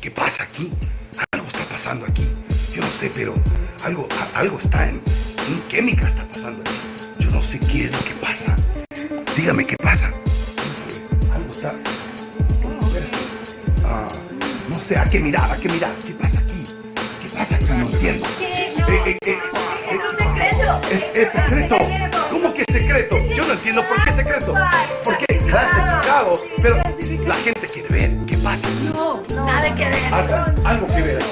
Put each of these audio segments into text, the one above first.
¿Qué pasa aquí? Algo está pasando aquí. Yo no sé, pero algo está en química está pasando aquí. Yo no sé qué es lo que pasa. Dígame qué pasa. Algo está. No sé, hay que mirar. ¿Qué pasa aquí? ¿Qué pasa aquí? No entiendo. Es secreto. ¿Cómo que secreto? Yo no entiendo por qué secreto. ¿Por qué? Clasificado. Pero la gente quiere ver. ¿Qué pasa aquí? No, nada que ver. Algo que ver aquí.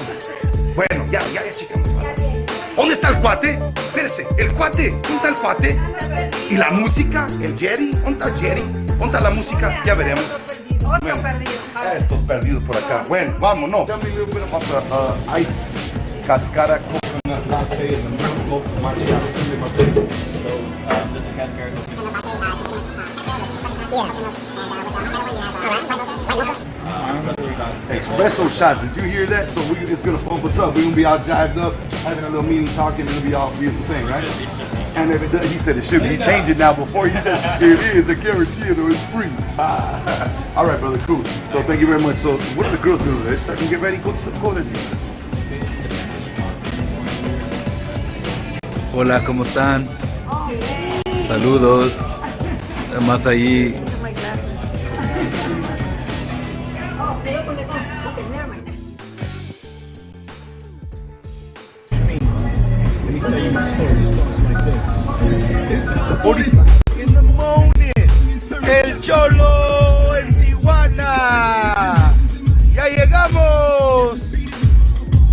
Bueno, ya checamos. ¿Dónde está el cuate? Espérese, el cuate. ¿Dónde está el cuate? ¿Y la música? ¿El Jerry? ¿Dónde está el Jerry? ¿Dónde está la música? Ya veremos. Otro perdido. Estos perdidos por acá. Bueno, vamos, no. Ice, cascara, coconut latte, milk matcha. Espresso shots. Did you hear that? So it's gonna pump us up. We're gonna be all jived up, having a little meeting, talking, and it'll be all beautiful thing, right? And if it does, he said it should be. He changed it now. Before he said it is. I guarantee it, or it's free. All right, brother. Cool. So thank you very much. So what are the girls doing? They're starting to get ready. Go to the college. Hola, ¿cómo están? Saludos. Además ahí. In the morning, el Cholo en Tijuana. Ya llegamos.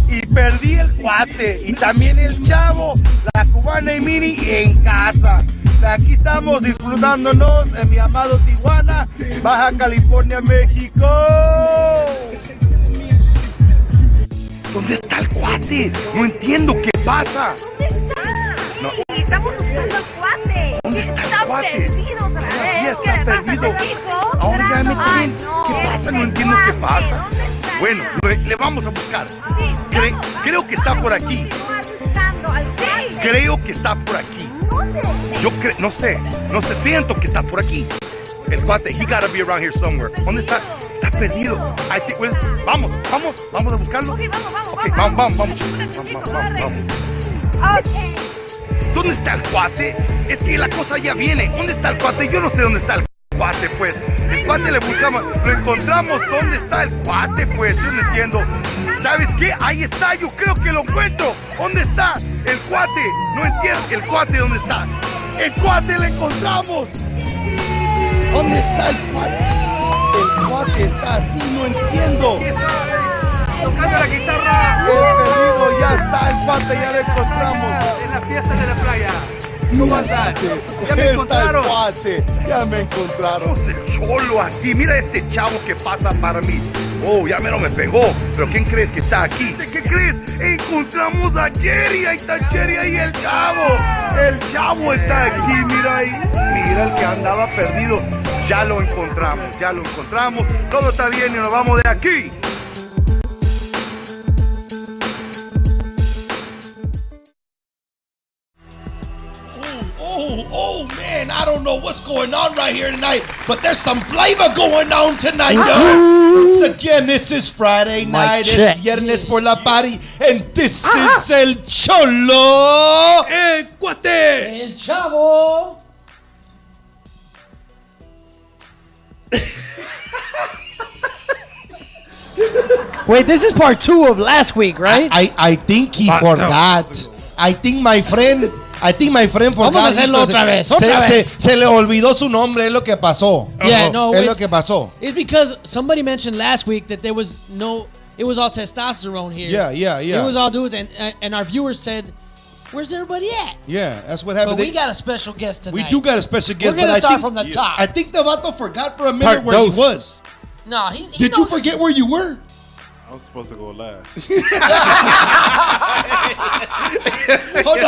Y perdí el Cuate. Y también el Chavo, la Cubana y Minnie en casa. Aquí estamos disfrutándonos en mi amado Tijuana, Baja California, México. ¿Dónde está el Cuate? No entiendo qué pasa. ¿Dónde está? No. Sí, estamos buscando al Cuate. ¿Dónde está el Está Cuate? perdido otra vez. Sí, está ¿Qué pasa perdido. con hijo? Ahora ya me Ay, tienen. no, ¿Qué pasa? No ese entiendo qué Cuate, pasa. ¿dónde está? Bueno, le vamos a buscar. Sí, Creo que está por aquí. buscando al Cuate. Creo que está por aquí. ¿Dónde? No sé, siento que está por aquí. El Cuate, he gotta be around here somewhere. ¿Dónde está? Está perdido. Vamos a buscarlo. Ok, vamos. Ok, vamos. Ok. ¿Dónde está el Cuate? Es que la cosa ya viene. ¿Dónde está el Cuate? Yo no sé dónde está el Cuate, pues. El Cuate le buscamos, lo encontramos. ¿Dónde está el Cuate, pues? Yo no entiendo. ¿Sabes qué? Ahí está, yo creo que lo encuentro. ¿Dónde está el Cuate? No entiendo. ¿El Cuate dónde está? ¡El Cuate lo encontramos! ¿Dónde está el Cuate? El Cuate está así, no entiendo. Tocando la guitarra. El perdido ya está, el Cuate ya lo encontramos. En la fiesta de la playa. ¿Cómo estás? Ya me encontraron. Ya me encontraron. El Cholo aquí. Mira este chavo que pasa para mí. Oh, ya me pegó. ¿Pero quién crees que está aquí? ¿Qué crees? Encontramos a Jerry. Ahí está Jerry, ahí el Chavo. El Chavo está aquí. Mira ahí. Mira el que andaba perdido. Ya lo encontramos. Todo está bien y nos vamos de aquí. Oh, man, I don't know what's going on right here tonight, but there's some flavor going on tonight, though. Once again, this is Friday night, it's Viernes por la Party, and this is El Cholo. ¡El Cuate! El Chavo. Wait, this is part 2 of last week, right? I think he forgot. I think my friend forgot. Vamos a hacerlo otra vez. Se le olvidó su nombre, es lo que pasó. Yeah, no, Es lo que pasó. It's because somebody mentioned last week that there was no, it was all testosterone here. Yeah. It was all dudes, and our viewers said, "Where's everybody at?" Yeah, that's what happened. But we got a special guest tonight. We do got a special guest. We're gonna but start I think, from the top. I think the vato forgot for a minute where he was. No, Did you forget where you were? I was supposed to go last. Hold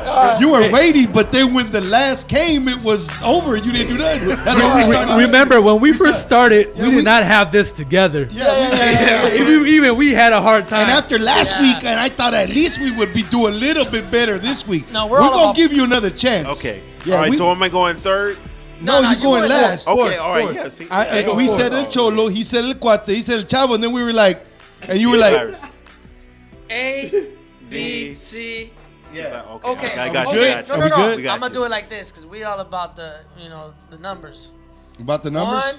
on. You were waiting, but then when the last came, it was over. You didn't do that. That's when we started. Remember, when we first started, we did not have this together. Yeah. Even we had a hard time. And after last week, and I thought at least we would do a little bit better this week. No, we're gonna give you another chance. Okay. Yeah, all right. So am I going third? No, you going last. Okay, all right. Yeah, see. We said El Cholo, he said El Cuate, he said El Chavo, and then we were like, and you were like, A, B, C. Yeah. Okay. I got Good? you. Got you. Are we good? We got I'm gonna you. do it like this because we all about the the numbers. about the numbers? 1,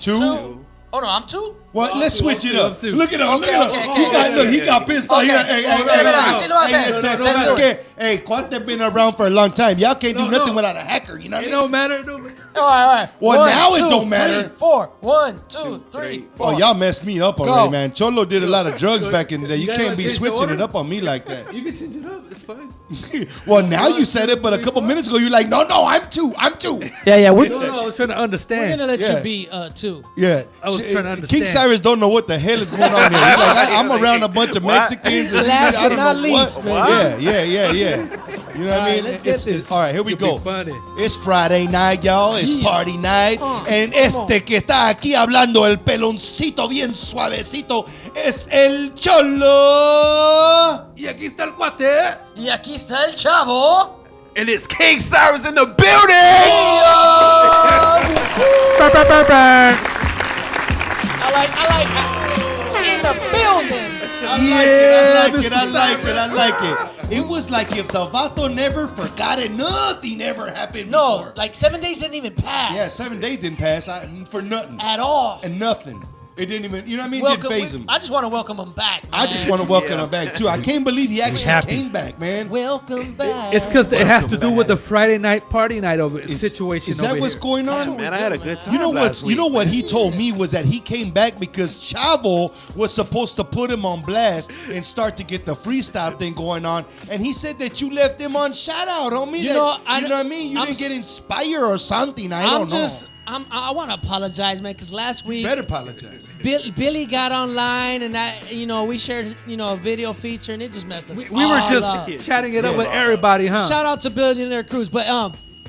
Two? 2. Oh no, I'm 2. Well, let's switch it up. two. Look at him. Okay, Look at him. okay. He got pissed off. Okay. Así lo va a hacer. Let's do it. Hey, Cuate been around for a long time. Y'all can't do nothing without a hacker. You know what I It mean? don't matter. It don't matter. All right. Well, 1, now it 2, don't matter. 3, 4. 1, 2, 3, 4. Oh, y'all messed me up already, Go. man. Cholo did a lot of drugs back in the day. You You can't gotta be change the switching order. it up on me like that. You can change it up. It's fine. Well, now you said it, but a couple minutes ago you're like, no, I'm two. Yeah. We're No, I was trying to understand. gonna let Yeah. you be 2. Yeah. I was trying to King understand. Cyrus don't know what the hell is going on here. He's like, I'm around a bunch of Mexicans. And Last I but don't not know least, what. man. Yeah. You know what I mean? let's get this. All right, here we It'll go. be funny. It's Friday night, y'all. It's Yeah. party night. And este que está aquí hablando, el peloncito bien suavecito, es el Cholo. Y aquí está el cuate. Y aquí está el Chavo. And it's King Cyrus in the building. I like in the building. I like it. It was like if the vato never forgot it, nothing ever happened No, before. like 7 days didn't even pass. Yeah, 7 days didn't pass for nothing. At all. And nothing. It didn't even, you know what I mean? Welcome, Didn't phase him. I just want to welcome him back. Man. I just want to welcome him back, too. I can't believe he actually happy. came back, man. welcome back. It's because it has to do with the Friday night party night situation. Is that over what's here. going on? Man, I had a good time. You know last week, what man. he told me was that he came back because Chavo was supposed to put him on blast and start to get the freestyle thing going on, and he said that you left him on shout out, homie. You know, you know what I mean? You I'm didn't s- get inspired or something. I don't know. I want to apologize, man, because last week Better apologize. Billy got online and we shared a video feature and it just messed us. We were all just up. chatting it up with everybody, huh? Shout out to Billionaire Cruise, but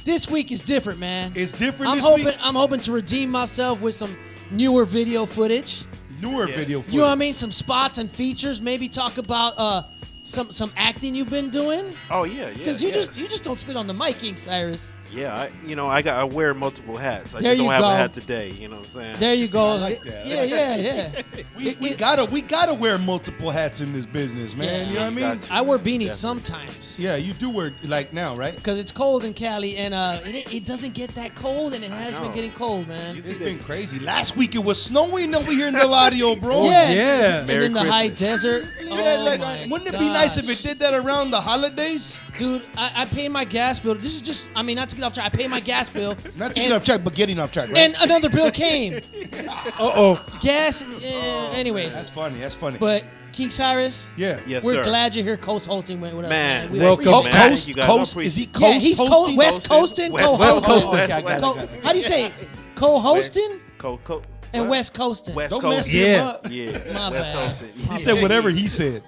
this week is different, man. It's different I'm this hoping week? I'm hoping to redeem myself with some newer video footage. Newer video footage. You know what I mean? Some spots and features. Maybe talk about some acting you've been doing. Oh yeah. Because you just don't spit on the mic, King Cyrus. Yeah, I wear multiple hats. I There just you don't have go. a hat today. You know what I'm saying? There you go. I like that. Yeah. We gotta wear multiple hats in this business, man. Yeah. You know what I mean? Gotcha. I wear beanies sometimes. Yeah, you do wear like now, right? Because it's cold in Cali, and it doesn't get that cold, and it has been know. getting cold, man. It's been crazy. Last week it was snowing over here in the barrio, bro. yeah. And Merry in the high Christmas. desert. Yeah, Oh, wouldn't it my be nice if gosh. it did that around the holidays? Dude, I paid my gas bill. This is just, not to get off track. I paid my gas bill. Not to and, get off track, but getting off track, right? And another bill came. Uh-oh. Gas, anyways. That's funny. That's funny. But King Cyrus, yeah. Yes, we're sir. glad you're here co-hosting with us. Man, We welcome, appreciate man. it. Coast, You guys, I coast. appreciate Is he it. Yeah, coast he's hosting? West Coasting, West co-hosting. Coasting. Okay, I got it, Co- got it. How do you say it? Co-hosting And and West Coasting. West Don't Coast. mess Yeah. him up. Yeah, My West bad. Coast. He said whatever he said.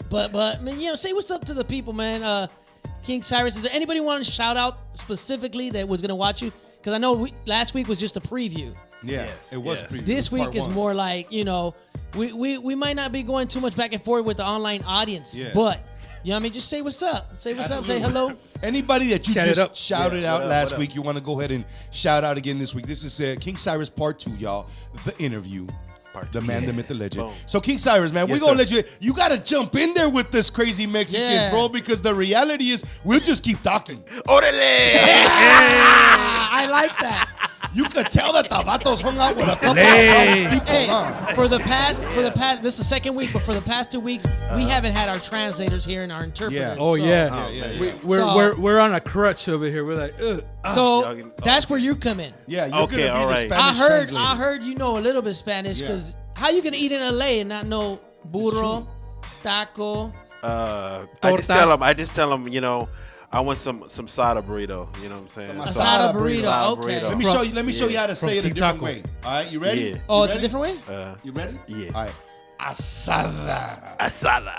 But man, say what's up to the people, man. King Cyrus, is there anybody want to shout out specifically that was gonna watch you? Because I know last week was just a preview. Yeah, Yes, it was. yes. Preview. This Part week is one. more like we might not be going too much back and forth with the online audience, Yeah. but you know what I mean. Just say what's up. Say what's up. Say Absolutely. hello. Anybody that you Shout it just up. shouted Yeah, out what up, last what up? week, you want to go ahead and shout out again this week. This is King Cyrus Part 2, y'all. The interview. Part The two. man, the myth, the legend. Boom. So King Cyrus, man, Yes, we're gonna sir. let you got to jump in there with this crazy Mexicans, Yeah. bro, because the reality is we'll just keep talking. Orale! I like that. You could tell that the vatos hung out with a couple Hey. of people, Hey, huh? for the past, this is the second week, but for the past 2 weeks, we haven't had our translators here and our interpreters. Yeah. Oh, so, yeah. Yeah. We're on a crutch over here. We're like, ugh. So Y'all can- that's where you come in. Yeah, you're Okay, gonna be all the right. Spanish I translator. heard you know a little bit Spanish because how you gonna eat in LA and not know burro, taco? I just tell them, I want some sada burrito. You know what I'm saying? Some So- Asada Asada burrito. burrito. Okay. Let me From- show you. Let me show you how to say it a From different Taco. way. All right, you ready? Yeah. Oh, You it's a ready? different way. You ready? Yeah. All right. Asada. Asada.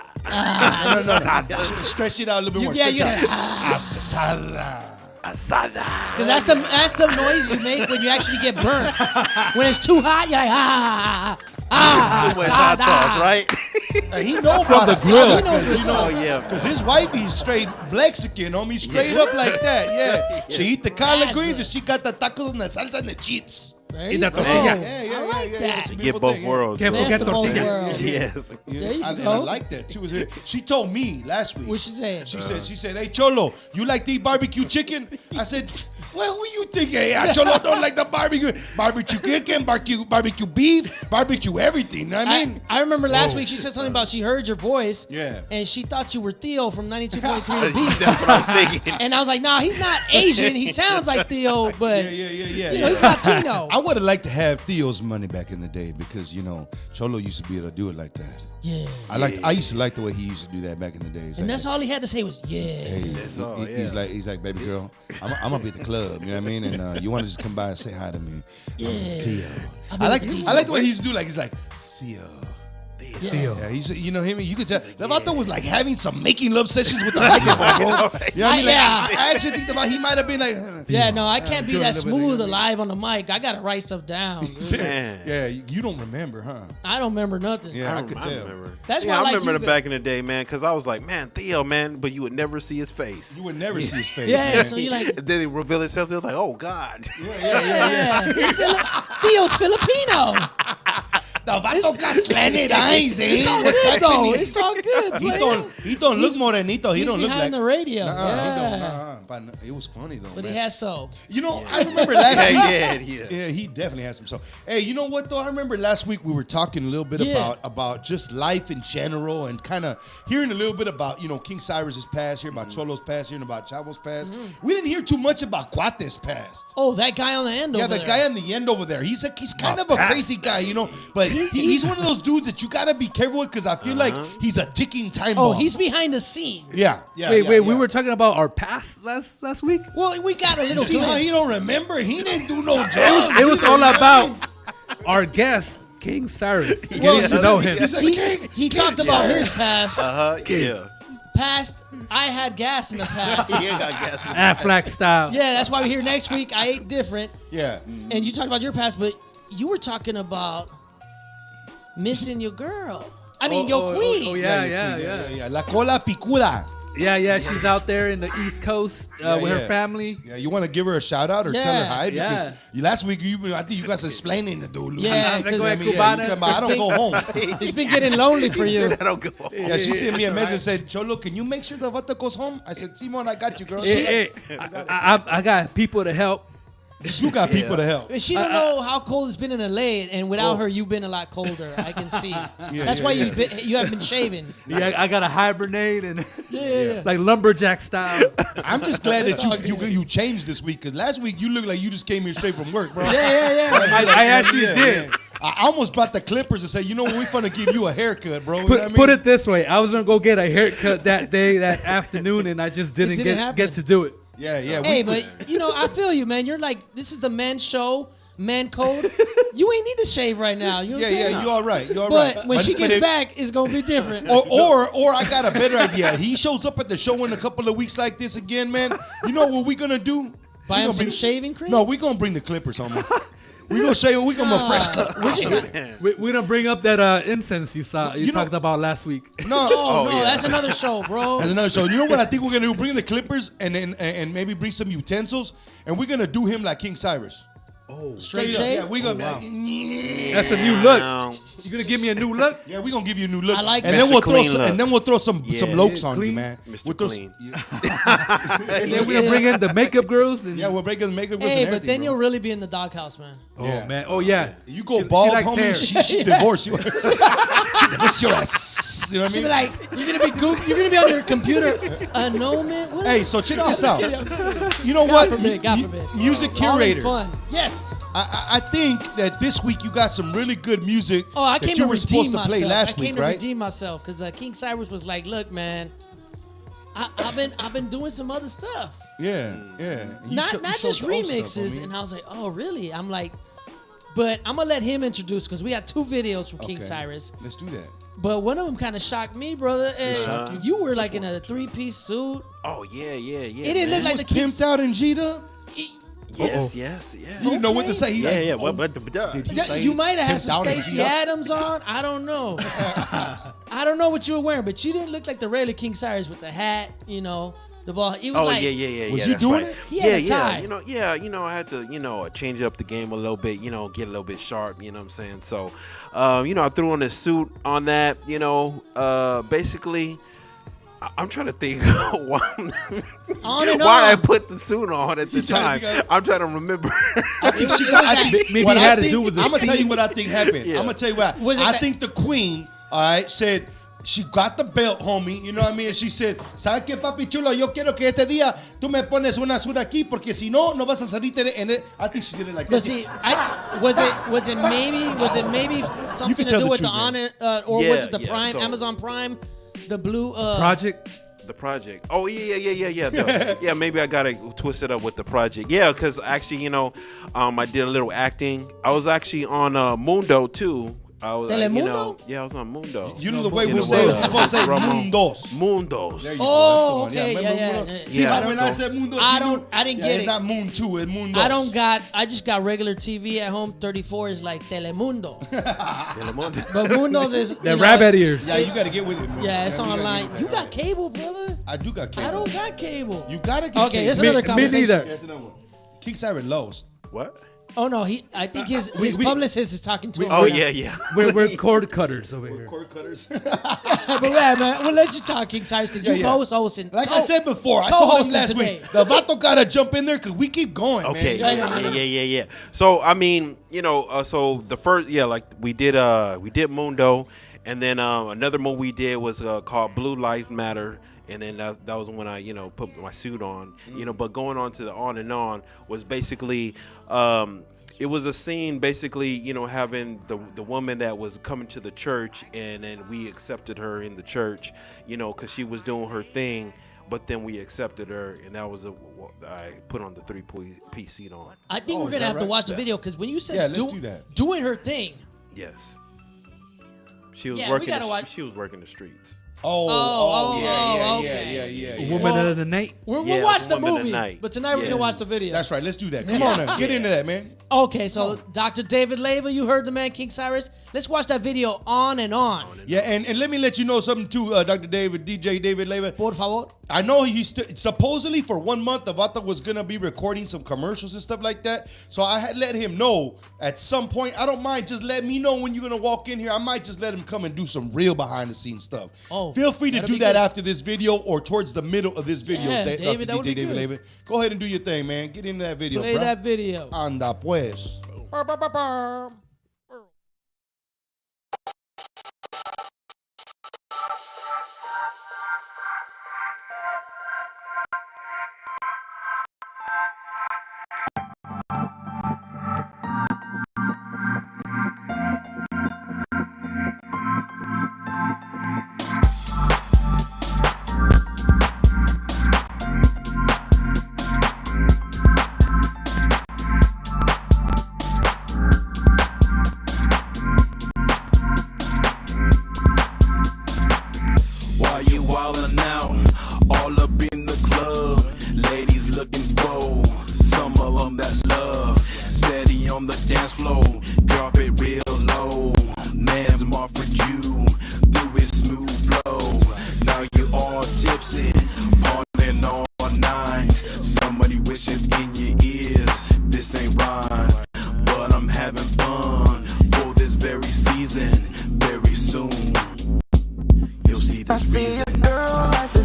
No. Stretch it out a little bit more. Yeah, Stretch you it out. gotta, Asada. because that's the noise you make when you actually get burnt. When it's too hot, you're like Too much hot sauce, right? He know From the grill. He knows what's up. Oh yeah. Because his wife is straight Mexican, homie. Straight up like that, yeah. She eat the collard That's greens it. and she got the tacos and the salsa and the chips. There Eat you that go. tortilla. I like that. It's a Get beautiful both thing, worlds. Can't bro. forget Best of both tortilla. worlds. Yes. Yeah, There you and I go. like that too. She told me last week. What she saying? She said, "Hey Cholo, you like to eat barbecue chicken?" I said, "Well, who you think? Hey, Cholo don't like the barbecue chicken, barbecue beef, barbecue everything." You know what I mean, I remember last week she said something about she heard your voice. Yeah. And she thought you were Theo from 92.3 The Beat. That's what I was thinking. And I was like, nah, he's not Asian. He sounds like Theo, but yeah. you know, he's Latino. I would have liked to have Theo's money back in the day because Cholo used to be able to do it like that. Yeah. I used to like the way he used to do that back in the days. And that's all he had to say was, yeah. Hey, all, he's like, baby girl, I'm gonna be at the club. You know what I mean? And you want to just come by and say hi to me? Yeah. Theo. I'll be I like with the DJ. I like the way he used to do. Like he's like Theo. Theo. Yeah, he's him. You could tell. The Vato was like having some making love sessions with the microphone, bro. You know what I mean? Like, Yeah. I actually think about he might have been like. Yeah, no, I can't be doing that a little bit of- smooth alive on the mic. I gotta write stuff down. dude. Man. Yeah, you don't remember, huh? I don't remember nothing. Yeah, I could tell. remember. That's why yeah, I I like remember you, the back in the day, man, because I was like, man, Theo, man, but you would never see his face. You would never see his face. Yeah, man. so you like, And then he revealed himself. He was like, oh God. yeah. Theo's Filipino. The Vato got slanted eyes, eh? It's all What's good, though. happening? It's all good. He don't look morenito. He He's don't look like. behind the radio. Nuh-uh, yeah. he don't. Nuh-uh. But it was funny though, But man. he has so. I remember last week. Yeah. Yeah, he definitely has some. So, hey, you know what though? I remember last week we were talking a little bit Yeah. about just life in general and kind of hearing a little bit about King Cyrus's past, hearing about Cholo's past, hearing about Chavo's past. We didn't hear too much about Cuate's past. Oh, that guy on the end Yeah, over the there. guy on the end over there. He's kind of a crazy guy, but he's one of those dudes that you gotta be careful with because I feel like he's a ticking time Oh, bomb. he's behind the scenes. yeah. Wait, we were talking about our past last week. Well, we got a little See how glimpse. he don't remember? He didn't do no drugs. It was all about our guest, King Cyrus. Getting to know him. He's like, He King talked about Cyrus. his past. Yeah. Past, I had gas in the past. He ain't got gas. Aflac style. Yeah, that's why we're here next week. I ate different. Yeah. And you talked about your past, but you were talking about missing your girl. I mean, your queen. Oh, yeah. La cola picuda. Yeah, she's out there in the East Coast with her yeah. family. Yeah, you want to give her a shout out or tell her Yeah. hi? Yeah. Because last week I think you guys explaining to do. Yeah, I said, go ahead, you Cubana. talking about, I don't go home. It's been getting lonely for you. I don't go. Yeah, she sent me a message and said, Cholo, can you make sure the Vata goes home? I said, Simon, I got you, girl. Hey, I got people to help. You got people to help. She don't know how cold it's been in LA, and without her, you've been a lot colder. I can see. That's why you haven't been shaving. Yeah, I got to hibernate and Yeah. like lumberjack style. I'm just glad that you changed this week because last week you looked like you just came here straight from work, bro. Yeah. I actually did. Yeah. I almost brought the clippers and say, you know what, we're finna give you a haircut, bro. You know what I mean? Put it this way, I was gonna go get a haircut that day, that afternoon, and I just didn't get to do it. Yeah. Hey, but I feel you, man. You're like, this is the man show, man code. You ain't need to shave right now. You know what I'm saying? you all right. You all But right. when she gets if- back, it's gonna be different. Or I got a better idea. He shows up at the show in a couple of weeks like this again, man. You know what we gonna do? Buy We him gonna some bring- shaving cream. No, we gonna bring the clippers, homie. We gonna shave him. We gonna have a fresh cut. We don't bring up that incense you know- talked about last week. No, Oh, no, that's another show, bro. that's another show. You know what I think we're gonna do? Bring the clippers and maybe bring some utensils, and we're gonna do him like King Cyrus. Straight up. shave. Yeah, we gonna. That's a new look. No. You gonna give me a new look? Yeah, we're gonna give you a new look. I like and that. then we'll Mr. throw Clean some, look. and then we'll throw some lokes on you, Clean. man. Mr. We'll throw Clean. And then we're gonna bring in the makeup girls. And, Yeah, we'll break the makeup. Hey, and but then everything, you'll bro. really be in the doghouse, man. oh Yeah. man, oh yeah. You go She bald, likes hair. homie. She divorced you. She divorced your ass. You know what I She'll mean? be like, you're gonna be on your computer. No, man. What? Hey, so check No, this I'm out. just kidding, I'm just kidding. You know what? God forbid. Music All in curator. fun. Yes. I think that this week you got some really good music Oh, I that came you to were redeem supposed to myself. play last I came week, to right? redeem myself because King Cyrus was like, "Look, man, I've been doing some other stuff, Yeah. You not showed just the old stuff, remixes." homie. And I was like, "Oh, really?" I'm like, but I'm gonna let him introduce because we got 2 videos from King Okay. Cyrus. Let's do that. But one of them kind of shocked me, brother. And shocked you were like in a 3-piece suit. Oh yeah. It didn't look He like was the King. pimped out and G'd up. Yes. You didn't know what to say. Yeah. But Did he say You might have had Tim some Downey Stacey beat up? Adams on. I don't know. I don't know what you were wearing, but you didn't look like the regular King Cyrus with the hat, the ball. It was like, Was you doing it? He had a tie. I had to, change up the game a little bit, get a little bit sharp, you know what I'm saying? So, I threw on this suit on that, basically, I'm trying to think why I put the suit on at the time. I'm trying to remember. I think she got. Maybe it had to do with the I'm gonna tell scene. you what I think happened. Yeah. I'm gonna tell you what. I think the queen, all right, said she got the belt, homie. You know what I mean? And she said, ¿Sabes qué, papi chulo? Yo quiero que este día tú me pones una azul aquí porque si no, no vas a salir. I think she did it like But that. see, was it maybe something to tell do the with truth, the honor, man. or was it the Yeah, Prime, so- Amazon Prime, the blue Project. The project. Oh yeah. Maybe I gotta twist it up with the project. Yeah, because actually, I did a little acting. I was actually on Mundo too. I was, Telemundo? I was on Mundo. You know the way we say it, we're supposed to say mundos. Mundos. There you Oh, go. That's the one. okay, remember yeah. Mundo? See how when I said mundos, I didn't get it's it. not moon 2, it's mundos. I just got regular TV at home. 34 is like Telemundo. Telemundo. But Mundos is That rabbit ears. Yeah, you got to get with it, man. Yeah, it's you gotta online. get with You that. got cable, brother? I do got cable. I don't got cable. You got to get Okay, cable. it's another Me conversation. neither. That's another one. King Cyrus lost. What? Oh no, I think his we- publicist is talking to him. Oh right yeah. We're cord cutters over here. Cord cutters. now. But yeah, man, we'll let you talk, King Cyrus, because you hosting. Like I said before, I told him co-hosting last today. week, the Vato got to jump in there because we keep going, Okay. man. Yeah. So I mean, so the first, like we did Mundo, and then another movie we did was called Blue Lives Matter. And then that was when I, put my suit on, but going on to the on and on was basically, it was a scene basically, having the woman that was coming to the church, and then we accepted her in the church, because she was doing her thing, but then we accepted her, and that was I put on the 3-piece seat on. I think we're is gonna that have to right? watch the video, because when you said let's do that. doing her thing. Yes. She was Yeah, we working. gotta watch- She was working the streets. Okay. Woman of the night. We'll Yeah, watch the Woman of the movie, Night. but tonight we're Yeah. gonna watch the video. That's right. Let's do that. Come on now. Get into that, man. Okay, so Dr. David Leyva, you heard the man King Cyrus. Let's watch that video on and on. Yeah, and let me let you know something too, Dr. David, DJ David Leyva. Por favor. I know he's supposedly for 1 month, the Vato was going to be recording some commercials and stuff like that. So I had let him know at some point. I don't mind. Just let me know when you're going to walk in here. I might just let him come and do some real behind the scenes stuff. Oh, feel free to that'll do be that good. after this video or towards the middle of this video. Yeah, Dr. David, that would be DJ David good. Leyva. Go ahead and do your thing, man. Get into that video, Play bro. that video. Anda pues. Why you wildin' out? All up in the club. Ladies looking for some of them that love. Steady on the dance floor. Drop it real low. Man's offered you through his smooth flow. Now you all tipsy. Partying all night. Somebody wishing in your ears. This ain't right. But I'm having fun for this very season. Very soon. You'll see this reason. Girl, I feel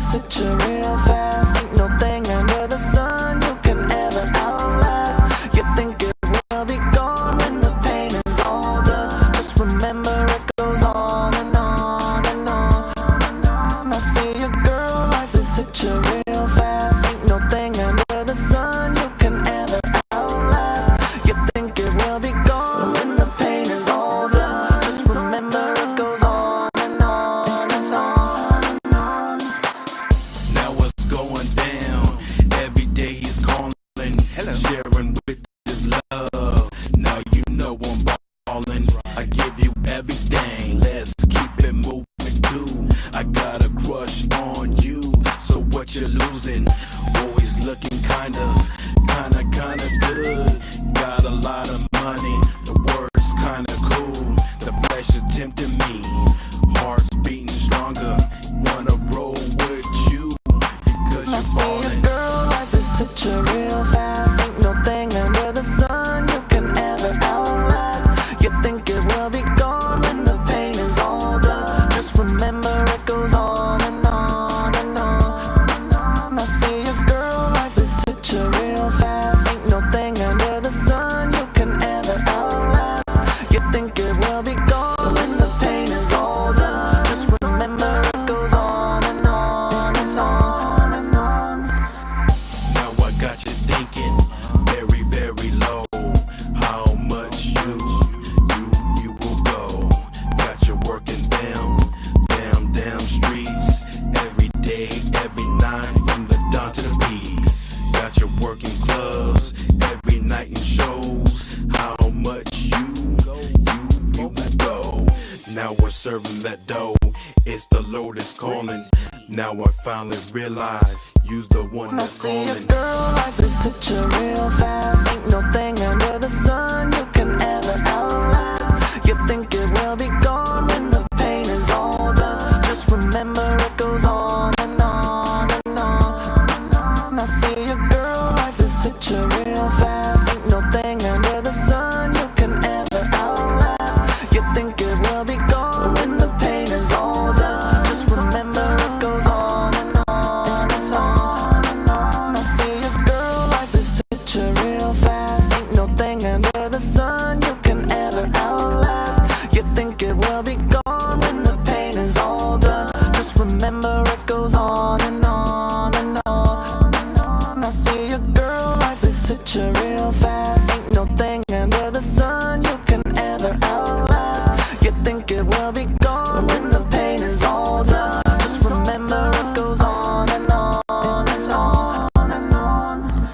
Now I finally realize you's the one Now that's see calling. your girl life is hit you real fast. Ain't no thing under the sun you can ever outlast. You think it will be gone when the pain is all done. Just remember it goes on and on and on and on. Now see your girl life is hit you real fast. Ain't no thing under the sun you can ever outlast. You think it will be gone when the pain is all done. Just remember it goes on and on and on and on. I see your girl life is hit you real fast. Ain't no thing under the sun you can ever outlast. You think it will be gone when the pain is all done. Just remember it goes on and on and on and on. I see your girl life is hit you real fast. Ain't no thing under the sun you can ever outlast. You think it will be gone when the pain is all done. Just remember it goes on and on and on and on.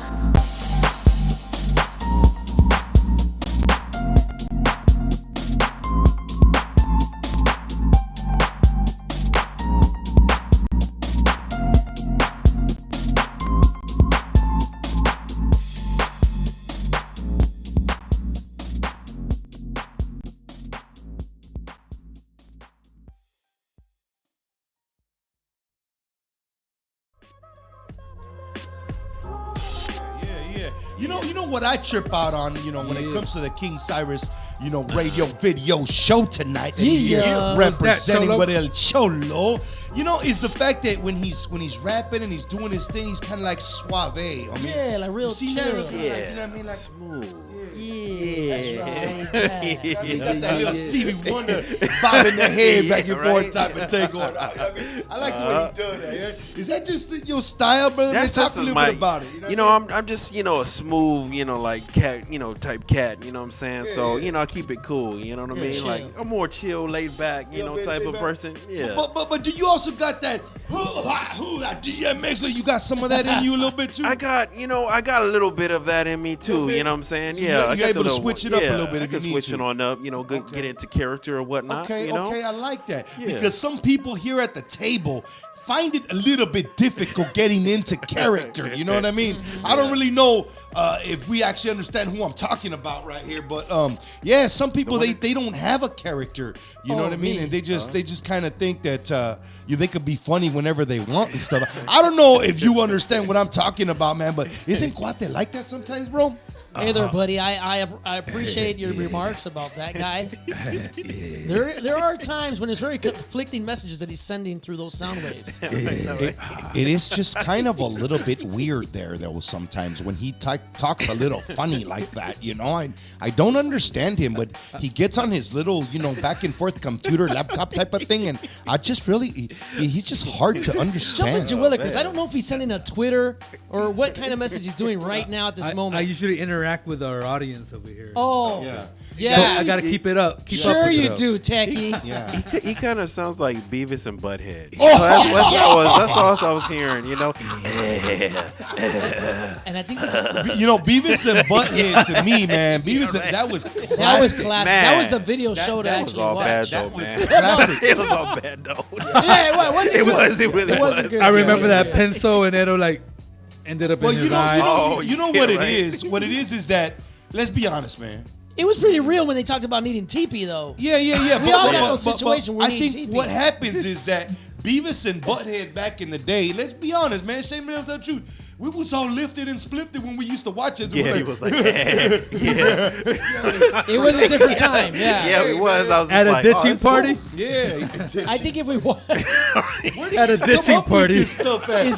Yeah. You know what I trip out on, when it comes to the King Cyrus, radio video show tonight that he's here Yeah. representing Cholo? with El Cholo, is the fact that when he's rapping and he's doing his thing, he's kind of like suave. I mean, Yeah, like real you see chill. that? Kinda like, you know what I mean? Like, Smooth. Yeah, that's right. Yeah. you got that little Stevie Wonder bobbing the head back and forth type of thing going on. You know what I mean? I like the way he does that. Yeah? Is that just your style, brother? That's Talk just a little my, bit about it. I'm just, a smooth, like cat, type cat, you know what I'm saying? So, I keep it cool, you know what I mean? chill. Like, I'm more chill, laid back, Yeah, man, type laid of back. person. Yeah. But do you also got that DMX? So you got some of that in you a little bit too? I got a little bit of that in me too, you know what I'm saying? So Yeah. you're I got able the to switch it up a little bit I if you can need switch to. it on up, get into character or whatnot, Okay, I like that. Yeah. Because some people here at the table find it a little bit difficult getting into character. You know what I mean? I don't really know if we actually understand who I'm talking about right here, but some people they don't have a character. You know what I mean? And they just kind of think that they could be funny whenever they want and stuff. I don't know if you understand what I'm talking about, man. But isn't Cuate like that sometimes, bro? Hey there, buddy. I appreciate your remarks about that guy. There are times when it's very conflicting messages that he's sending through those sound waves. It is just kind of a little bit weird there, though, sometimes when he talks a little funny like that, I don't understand him, but he gets on his little, back and forth computer, laptop type of thing, and I just really, he's just hard to Jump understand. into Willa, because I don't know if he's sending a Twitter or what kind of message he's doing right now at this moment. I usually interact with our audience over here. Oh, yeah. So I gotta keep it up. Keep up Sure with you it. do, Techie. He kind of sounds like Beavis and Butthead. Oh! So that's all I was hearing, And I think Beavis and Butthead to me, man. That was classic. that was classic. Man. That was the video show to that was actually all bad watch. though, That was man. classic. It was all bad though. Yeah, it wasn't It good. was. It really wasn't was. good. I remember that pencil and it'll ended up in his eye. You know yeah, what it right. is? What it is that, let's be honest, man. It was pretty real when they talked about needing teepee, though. Yeah. We all got those situations where we I need think TP. what happens is that Beavis and Butthead back in the day, let's be honest, man, shame to tell the truth, we was all lifted and splifted when we used to watch it. Yeah, he was like, It was a different time, yeah. yeah, it was. I was At just a like, ditching it's party? Yeah. I think if we watch, At a ditching party. is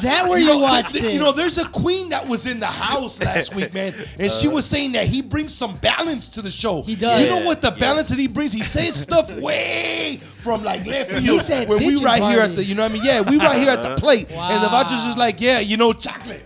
that where you watched it? There's a queen that was in the house last week, man, and she was saying that he brings some balance to the show. He does. You know what the balance that he brings? He says stuff way from left field. He said when we ditching right here party. at the, Yeah, we right here at the plate, and the Vatos is like, chocolate.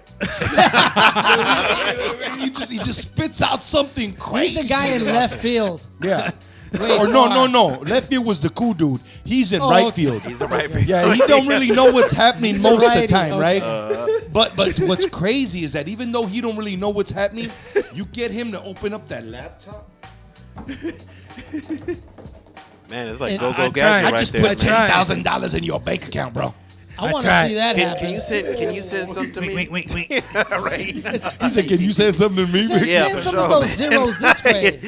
he just spits out something crazy. He's the guy in left field. Yeah. Way Or far. no. Left field was the cool dude. He's in right okay. field. He's a right field. Yeah, he don't really know what's happening He's a most of the righty, time, okay. right? But what's crazy is that even though he don't really know what's happening, you get him to open up that laptop. Man, it's like And go I gadget tried. right I just there. put $10,000 in your bank account, bro. I want to see that Can happen. you send something to me? Wait. Right. He said, "Can you send something to me?" Send, Yeah, send for some sure, of those zeros this way.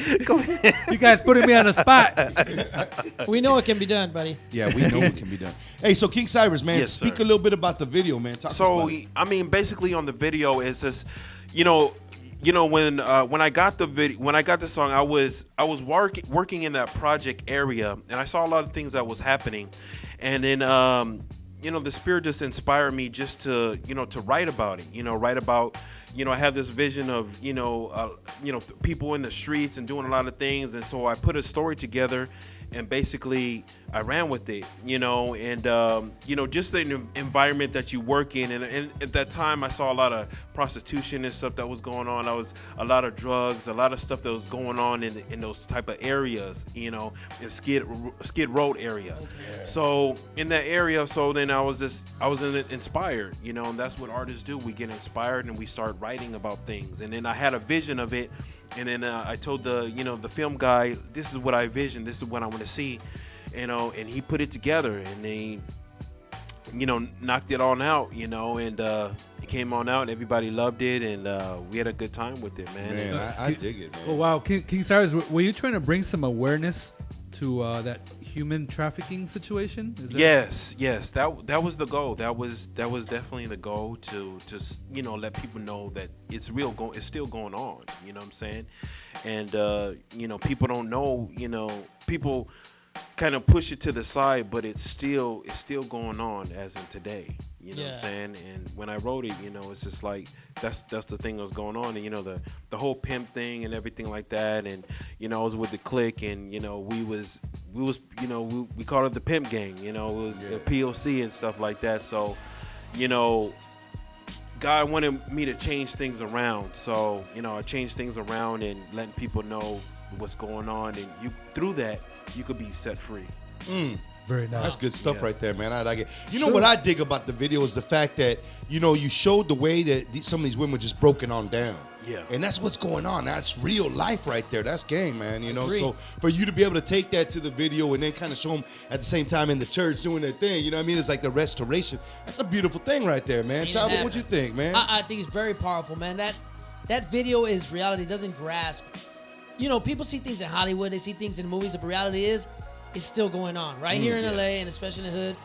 You guys putting me on the spot. We know it can be done, buddy. Yeah, we know it can be done. Hey, so King Cyrus, man, Yes, speak sir. a little bit about the video, man. Talk So about it. I mean, basically on the video is this, when I got the video, when I got the song, I was working in that project area, and I saw a lot of things that was happening, and then the Spirit just inspired me just to write about it, write about. I have this vision of people in the streets and doing a lot of things, and so I put a story together, and basically I ran with it, and just the environment that you work in, and at that time I saw a lot of prostitution and stuff that was going on. I was a lot of drugs, a lot of stuff that was going on in those type of areas, in Skid Road area. Okay. So in that area, then I was inspired, and that's what artists do. We get inspired and we start writing about things, and then I had a vision of it, and then I told the film guy, this is what I vision, this is what I want to see, and he put it together, and they knocked it on out, and it came on out, and everybody loved it, and we had a good time with it, man. Man, I dig it, man. Oh wow, King Cyrus, were you trying to bring some awareness to that human trafficking situation? Yes, that was the goal. That was definitely the goal to let people know that it's real. It's still going on. You know what I'm saying? And people don't know. People kind of push it to the side, but it's still going on as in today. You know what I'm saying? And when I wrote it, it's just like that's the thing that was going on, and the whole pimp thing and everything like that, and I was with the clique, and we called it the pimp gang. It was the POC and stuff like that. So, God wanted me to change things around. So, I changed things around and letting people know what's going on, and through that you could be set free. Very nice. That's good stuff right there, man. I like it. What I dig about the video is the fact that, you showed the way that some of these women were just broken on down. Yeah. And that's what's going on. That's real life right there. That's game, man. Agreed. So for you to be able to take that to the video and then kind of show them at the same time in the church doing their thing, It's like the restoration. That's a beautiful thing right there, man. Chavo, what you think, man? I think it's very powerful, man. That video is reality. It doesn't grasp. People see things in Hollywood. They see things in movies. But reality is, it's still going on right here in LA, and especially in the hood.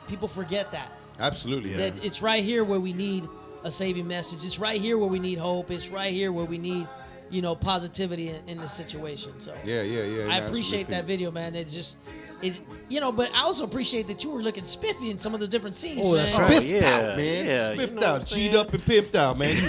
People forget that. Absolutely. That it's right here where we need a saving message. It's right here where we need hope. It's right here where we need, positivity in this situation. So yeah. I appreciate that video, man. But I also appreciate that you were looking spiffy in some of the different scenes. Spiffed out, man. Spiffed out. G'd up and pimped out, man. You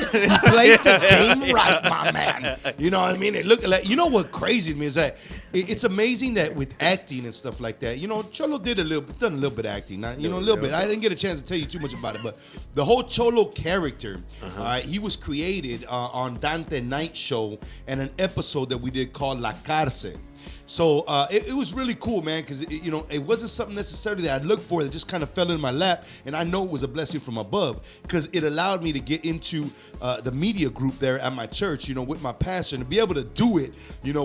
played the game right, my man. You know what I mean? It looked like, what crazy to me is that it's amazing that with acting and stuff like that, Cholo done a little bit of acting, not, a little bit. I didn't get a chance to tell you too much about it, but the whole Cholo character, all right, he was created on Dante Night Show and an episode that we did called La Cárcel. So it was really cool, man, because it wasn't something necessarily that I looked for that just kind of fell in my lap, and I know it was a blessing from above because it allowed me to get into the media group there at my church, with my pastor, and to be able to do it,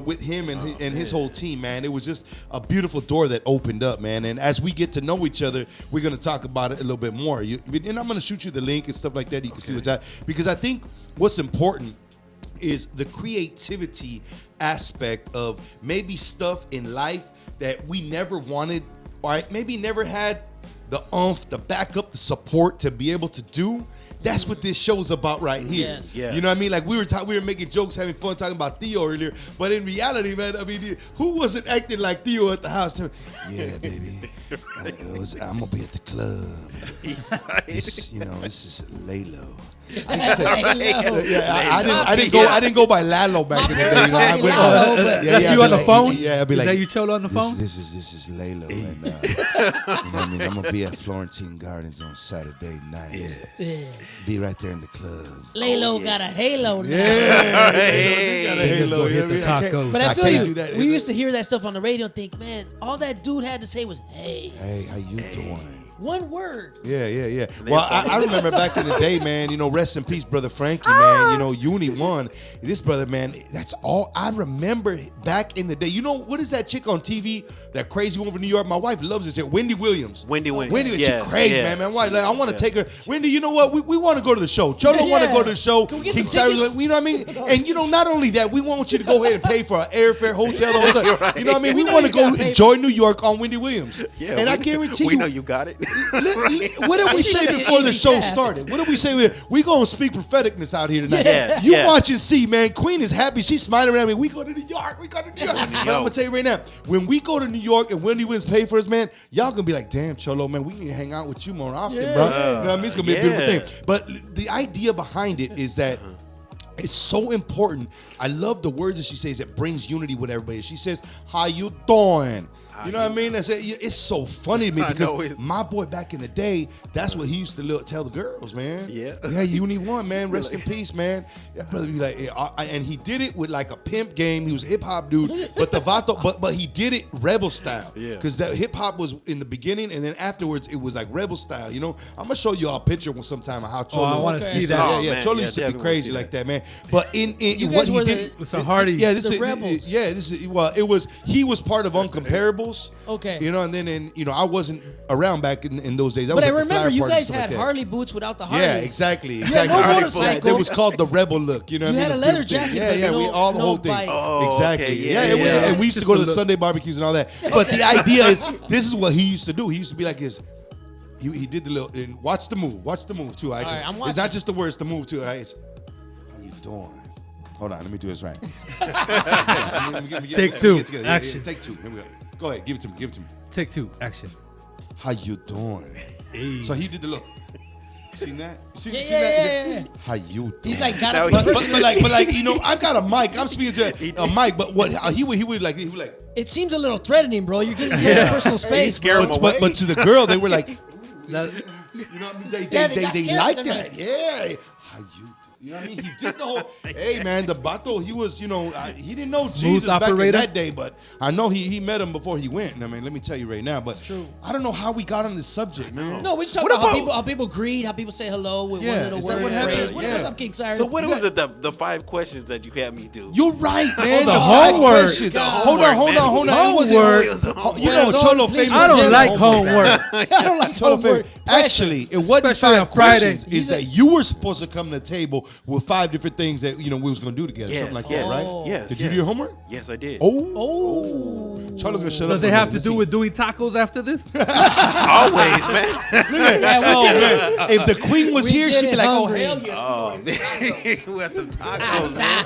with him and his whole team, man. It was just a beautiful door that opened up, man. And as we get to know each other, we're gonna talk about it a little bit more. And I'm gonna shoot you the link and stuff like that. You can see what's that, because I think what's important is the creativity aspect of maybe stuff in life that we never wanted, or maybe never had the oomph, the backup, the support to be able to do. That's what this show's about right here. Yes. You know what I mean? Like we were making jokes, having fun, talking about Theo earlier, but in reality, man, who wasn't acting like Theo at the house? Yeah, baby, I'm gonna be at the club. It's just lay low. I didn't go by Lalo back in the day. That's you on the phone? Yeah, I'd be like, is that you, Cholo, on the phone? This is Lalo, and I'm gonna be at Florentine Gardens on Saturday night. Yeah. Be right there in the club. Lalo got a halo now. Yeah, he got a halo. Hit the tacos. But I feel you. We used to hear that stuff on the radio and think, man, all that dude had to say was, hey. Hey, how you doing? One word. Yeah. Well, I remember back in the day, man, rest in peace, brother Frankie, man. Uni One. This brother, man, that's all I remember back in the day. What is that chick on TV, that crazy one from New York? My wife loves this. Wendy Williams. Wendy, she's crazy, man. My wife, I want to take her. Wendy, you know what? We want to go to the show. Cholo want to go to the show. Can we get King some tickets? you know what I mean? And, not only that, we want you to go ahead and pay for an airfare, hotel, all that. Right. You know what I mean? We know want to you go gotta pay enjoy New York on Wendy Williams. Yeah, and I guarantee we you. know you got it. What did we say think it'd be before an the easy show task. started? What did we say? We gonna speak propheticness out here tonight. Yes, You yes. watch and see, man. Queen is happy. She's smiling around me. We go to New York. But I'm gonna tell you right now, when we go to New York and Wendy Williams pay for us, man, y'all gonna be like, damn, Cholo, man, we need to hang out with you more often, bro. You know what I mean? It's gonna be a beautiful thing. But the idea behind it is that it's so important. I love the words that she says. It brings unity with everybody. She says, "How you doing?" You know what I mean? It's so funny to me because my boy back in the day, that's what he used to tell the girls, man. Yeah, Uni One, man. Rest in peace, man. That brother be like, and he did it with like a pimp game. He was a hip hop dude, but the vato, but he did it rebel style. Yeah. Because that hip hop was in the beginning, and then afterwards it was like rebel style. I'm gonna show you all a picture one sometime of how Cholo. I want to see that. Yeah. Cholo used to be crazy like that, man. But in You what guys he were did, With some Hardys. yeah, The Rebels. it was he was part of Uncomparables. Okay. And then I wasn't around back in those days. That But was I like the remember flyer you party and guys stuff had like that. Harley boots without the Harleys. Yeah, exactly. You had no motorcycle. It was called the rebel look. You know what I mean? You had a It's leather beautiful thing. jacket, Yeah, but we all the no whole thing. bike. Oh, exactly. okay, Yeah, yeah. and we used to go to the Sunday barbecues and all that. But the idea is, this is what he used to do. He used to be like this. He did the little, and watch the move too. All right, I'm It's watching. not just the words, the move too. It's, how you doing? Hold on, let me do this right. Take two. Action. Take two. Here we go. Go ahead, give it to me. Take two. Action. How you doing? Hey. So he did the look. Seen that? Seen Yeah. that? How you doing? He's like, Now gotta be. but like I've got a mic. I'm speaking to a mic. But what he would like. It seems a little threatening, bro. You're getting some personal space, scared bro. him away. But to the girl, they were like, That- you know what I mean? Yeah, They got scared. like They're that. like- Yeah. How you know what I mean? He did the whole. Hey man, the bato. He was, he didn't know Jesus back in operator. that day, but I know he met him before he went. I mean, let me tell you right now. But True. I don't know how we got on this subject, man. No, we just talk What about about- how people greet, how people say hello with Yeah, one little is that word what and happened? phrase. What's Yeah. up, King Cyrus? So what was it? The 5 questions that you had me do? You're right, man. the five homework. questions. Hold on. Homework. It wasn't. You know, Well, Cholo please famous. I don't forgive like me. homework. I don't like Cholo homework. famous. Actually, it wasn't Especially 5 on Friday. questions. Is that you were supposed to come to the table with 5 different things that we was gonna do together, something like that, right? Yes. Did you do your homework? Yes, I did. Oh, Cholo gonna shut up. Does for it a have minute. to do with doing tacos after this? Always, man. Oh man, if the queen was We here, get she'd be it like, hungry. "Oh hell yes." We had some tacos, man.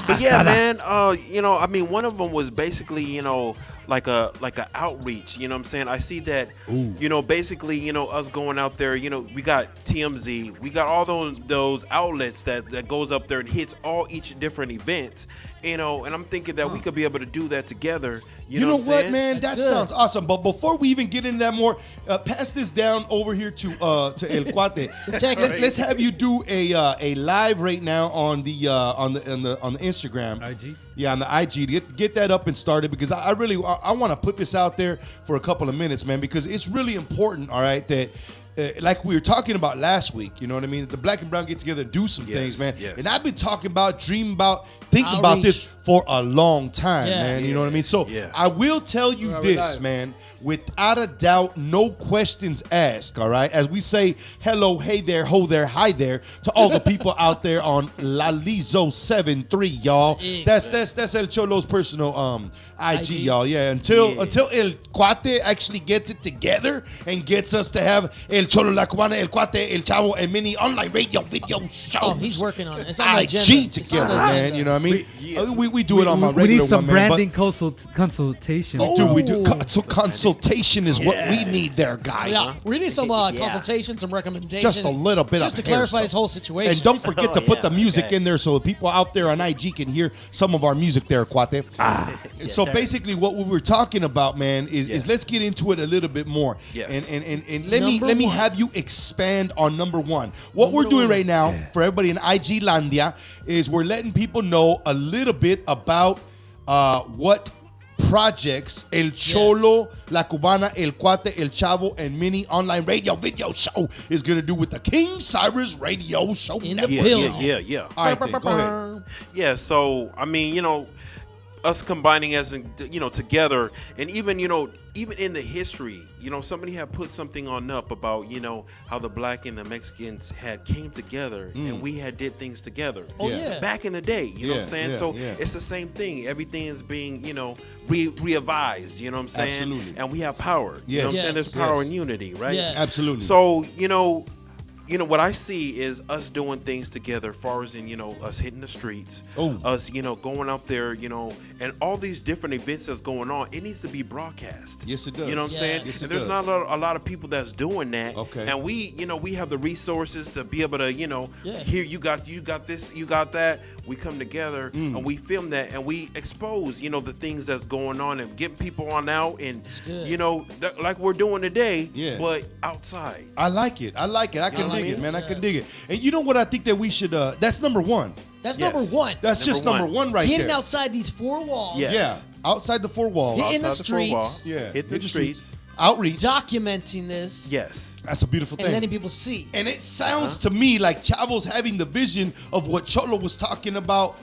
But yeah, man. I mean, one of them was basically, like a outreach. You know what I'm saying? I see that. Basically, us going out there. We got TMZ. We got all those outlets that goes up there and hits each different events. And I'm thinking that we could be able to do that together. You know what, what, man? That good. sounds awesome. But before we even get into that more, pass this down over here to El Cuate. Let's have you do a live right now on the Instagram. IG? Yeah, on the IG. Get that up and started because I really want to put this out there for a couple of minutes, man, because it's really important. All right, that. Like we were talking about last week, you know what I mean? The Black and Brown get together and do some things, man. Yes. And I've been talking about, dreaming about, thinking about this for a long time, man. You know what I mean? So I will tell you this, man, without a doubt, no questions asked, all right? As we say, hello, hey there, ho there, hi there, to all the people out there on Lalizo 73, y'all. That's El Cholo's personal IG, y'all. Yeah, until El Cuate actually gets it together and gets us to have El Cholo, La Cubana, El Cuate, El Chavo, and Minnie online radio video shows. Oh, he's working on it. It's on the agenda. IG together, man. You know what I mean? We do it on my We regular need some one, man. branding consultation. We do. So consultation is what we need there, guy. Yeah, we need some consultation, some recommendations. Just a little bit just of to clarify hair his stuff. whole situation. And don't forget to put the music in there so the people out there on IG can hear some of our music there, Cuate. So basically what we were talking about, man, is let's get into it a little bit more. Yes. And let me have you expand on number 1. What we're doing right now for everybody in IG Landia is we're letting people know a little bit about what projects, El Cholo, La Cubana, El Cuate, El Chavo, and Minnie online radio video show is going to do with the King Cyrus radio show In network. the building. Yeah. All right, then, go ahead. Yeah, so I mean, us combining as together, and even in the history, somebody had put something up about how the black and the Mexicans had came together and we had did things together. Back in the day, you know what I'm saying? So it's the same thing. Everything is being revised, you know what I'm saying? Absolutely. And we have power. You know what I'm saying? There's power in unity, right? Yeah. Absolutely. So what I see is us doing things together, as far as in us hitting the streets, us going out there, and all these different events that's going on. It needs to be broadcast. Yes, it does. You know what I'm saying? Yes, and it there's does. not a lot of people that's doing that. Okay. And we have the resources to be able to here you got this, you got that. We come together and we film that and we expose the things that's going on and getting people on out and like we're doing today, but outside. I like it. I can dig it, man. I can dig it. And you know what I think that we should, that's number one. That's number one. That's just number one right Getting there. outside these four walls. Yes. Yeah, outside the four walls. Hitting the Outside the four streets. walls. Yeah, Hit the streets. Outreach. Documenting this. Yes. That's a beautiful thing. And letting people see. And it sounds to me like Chavo's having the vision of what Cholo was talking about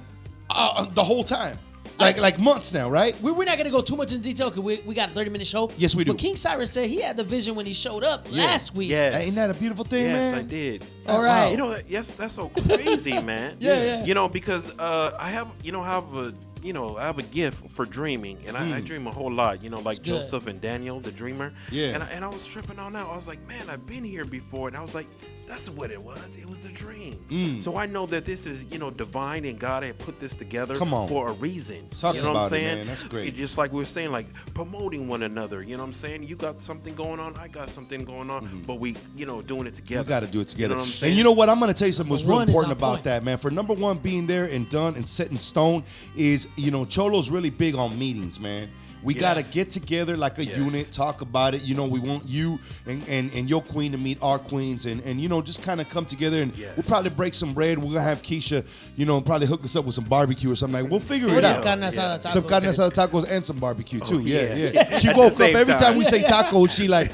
the whole time. Like months now, right? We're not going to go too much in detail because we got a 30-minute show. Yes, we do. But King Cyrus said he had the vision when he showed up last week. Yes. Ain't that a beautiful thing, man? Yes, I did. All right. Yes, that's so crazy, man. Yeah. Because I have I have a gift for dreaming, and I dream a whole lot. Like Joseph and Daniel, the dreamer. Yeah. And I was tripping on that. I was like, man, I've been here before, and I was like, that's what it was. It was a dream. So I know that this is divine, and God had put this together for a reason. Talk you know about what I'm saying? it, man. That's great. Just like we were saying, like promoting one another. You know what I'm saying? You got something going on, I got something going on, but we doing it together. We got to do it together. You know what I'm saying? And you know what? I'm going to tell you something was real Number one is important on about point. that, man. For number one being there and done and set in stone is, Cholo's really big on meetings, man. We got to get together like a unit, talk about it. We want you and your queen to meet our queens and just kind of come together and we'll probably break some bread. We're going to have Keisha, probably hook us up with some barbecue or something. We'll figure it out. Some carne asada tacos and some barbecue too. Yeah. She woke up every time we say tacos, she like,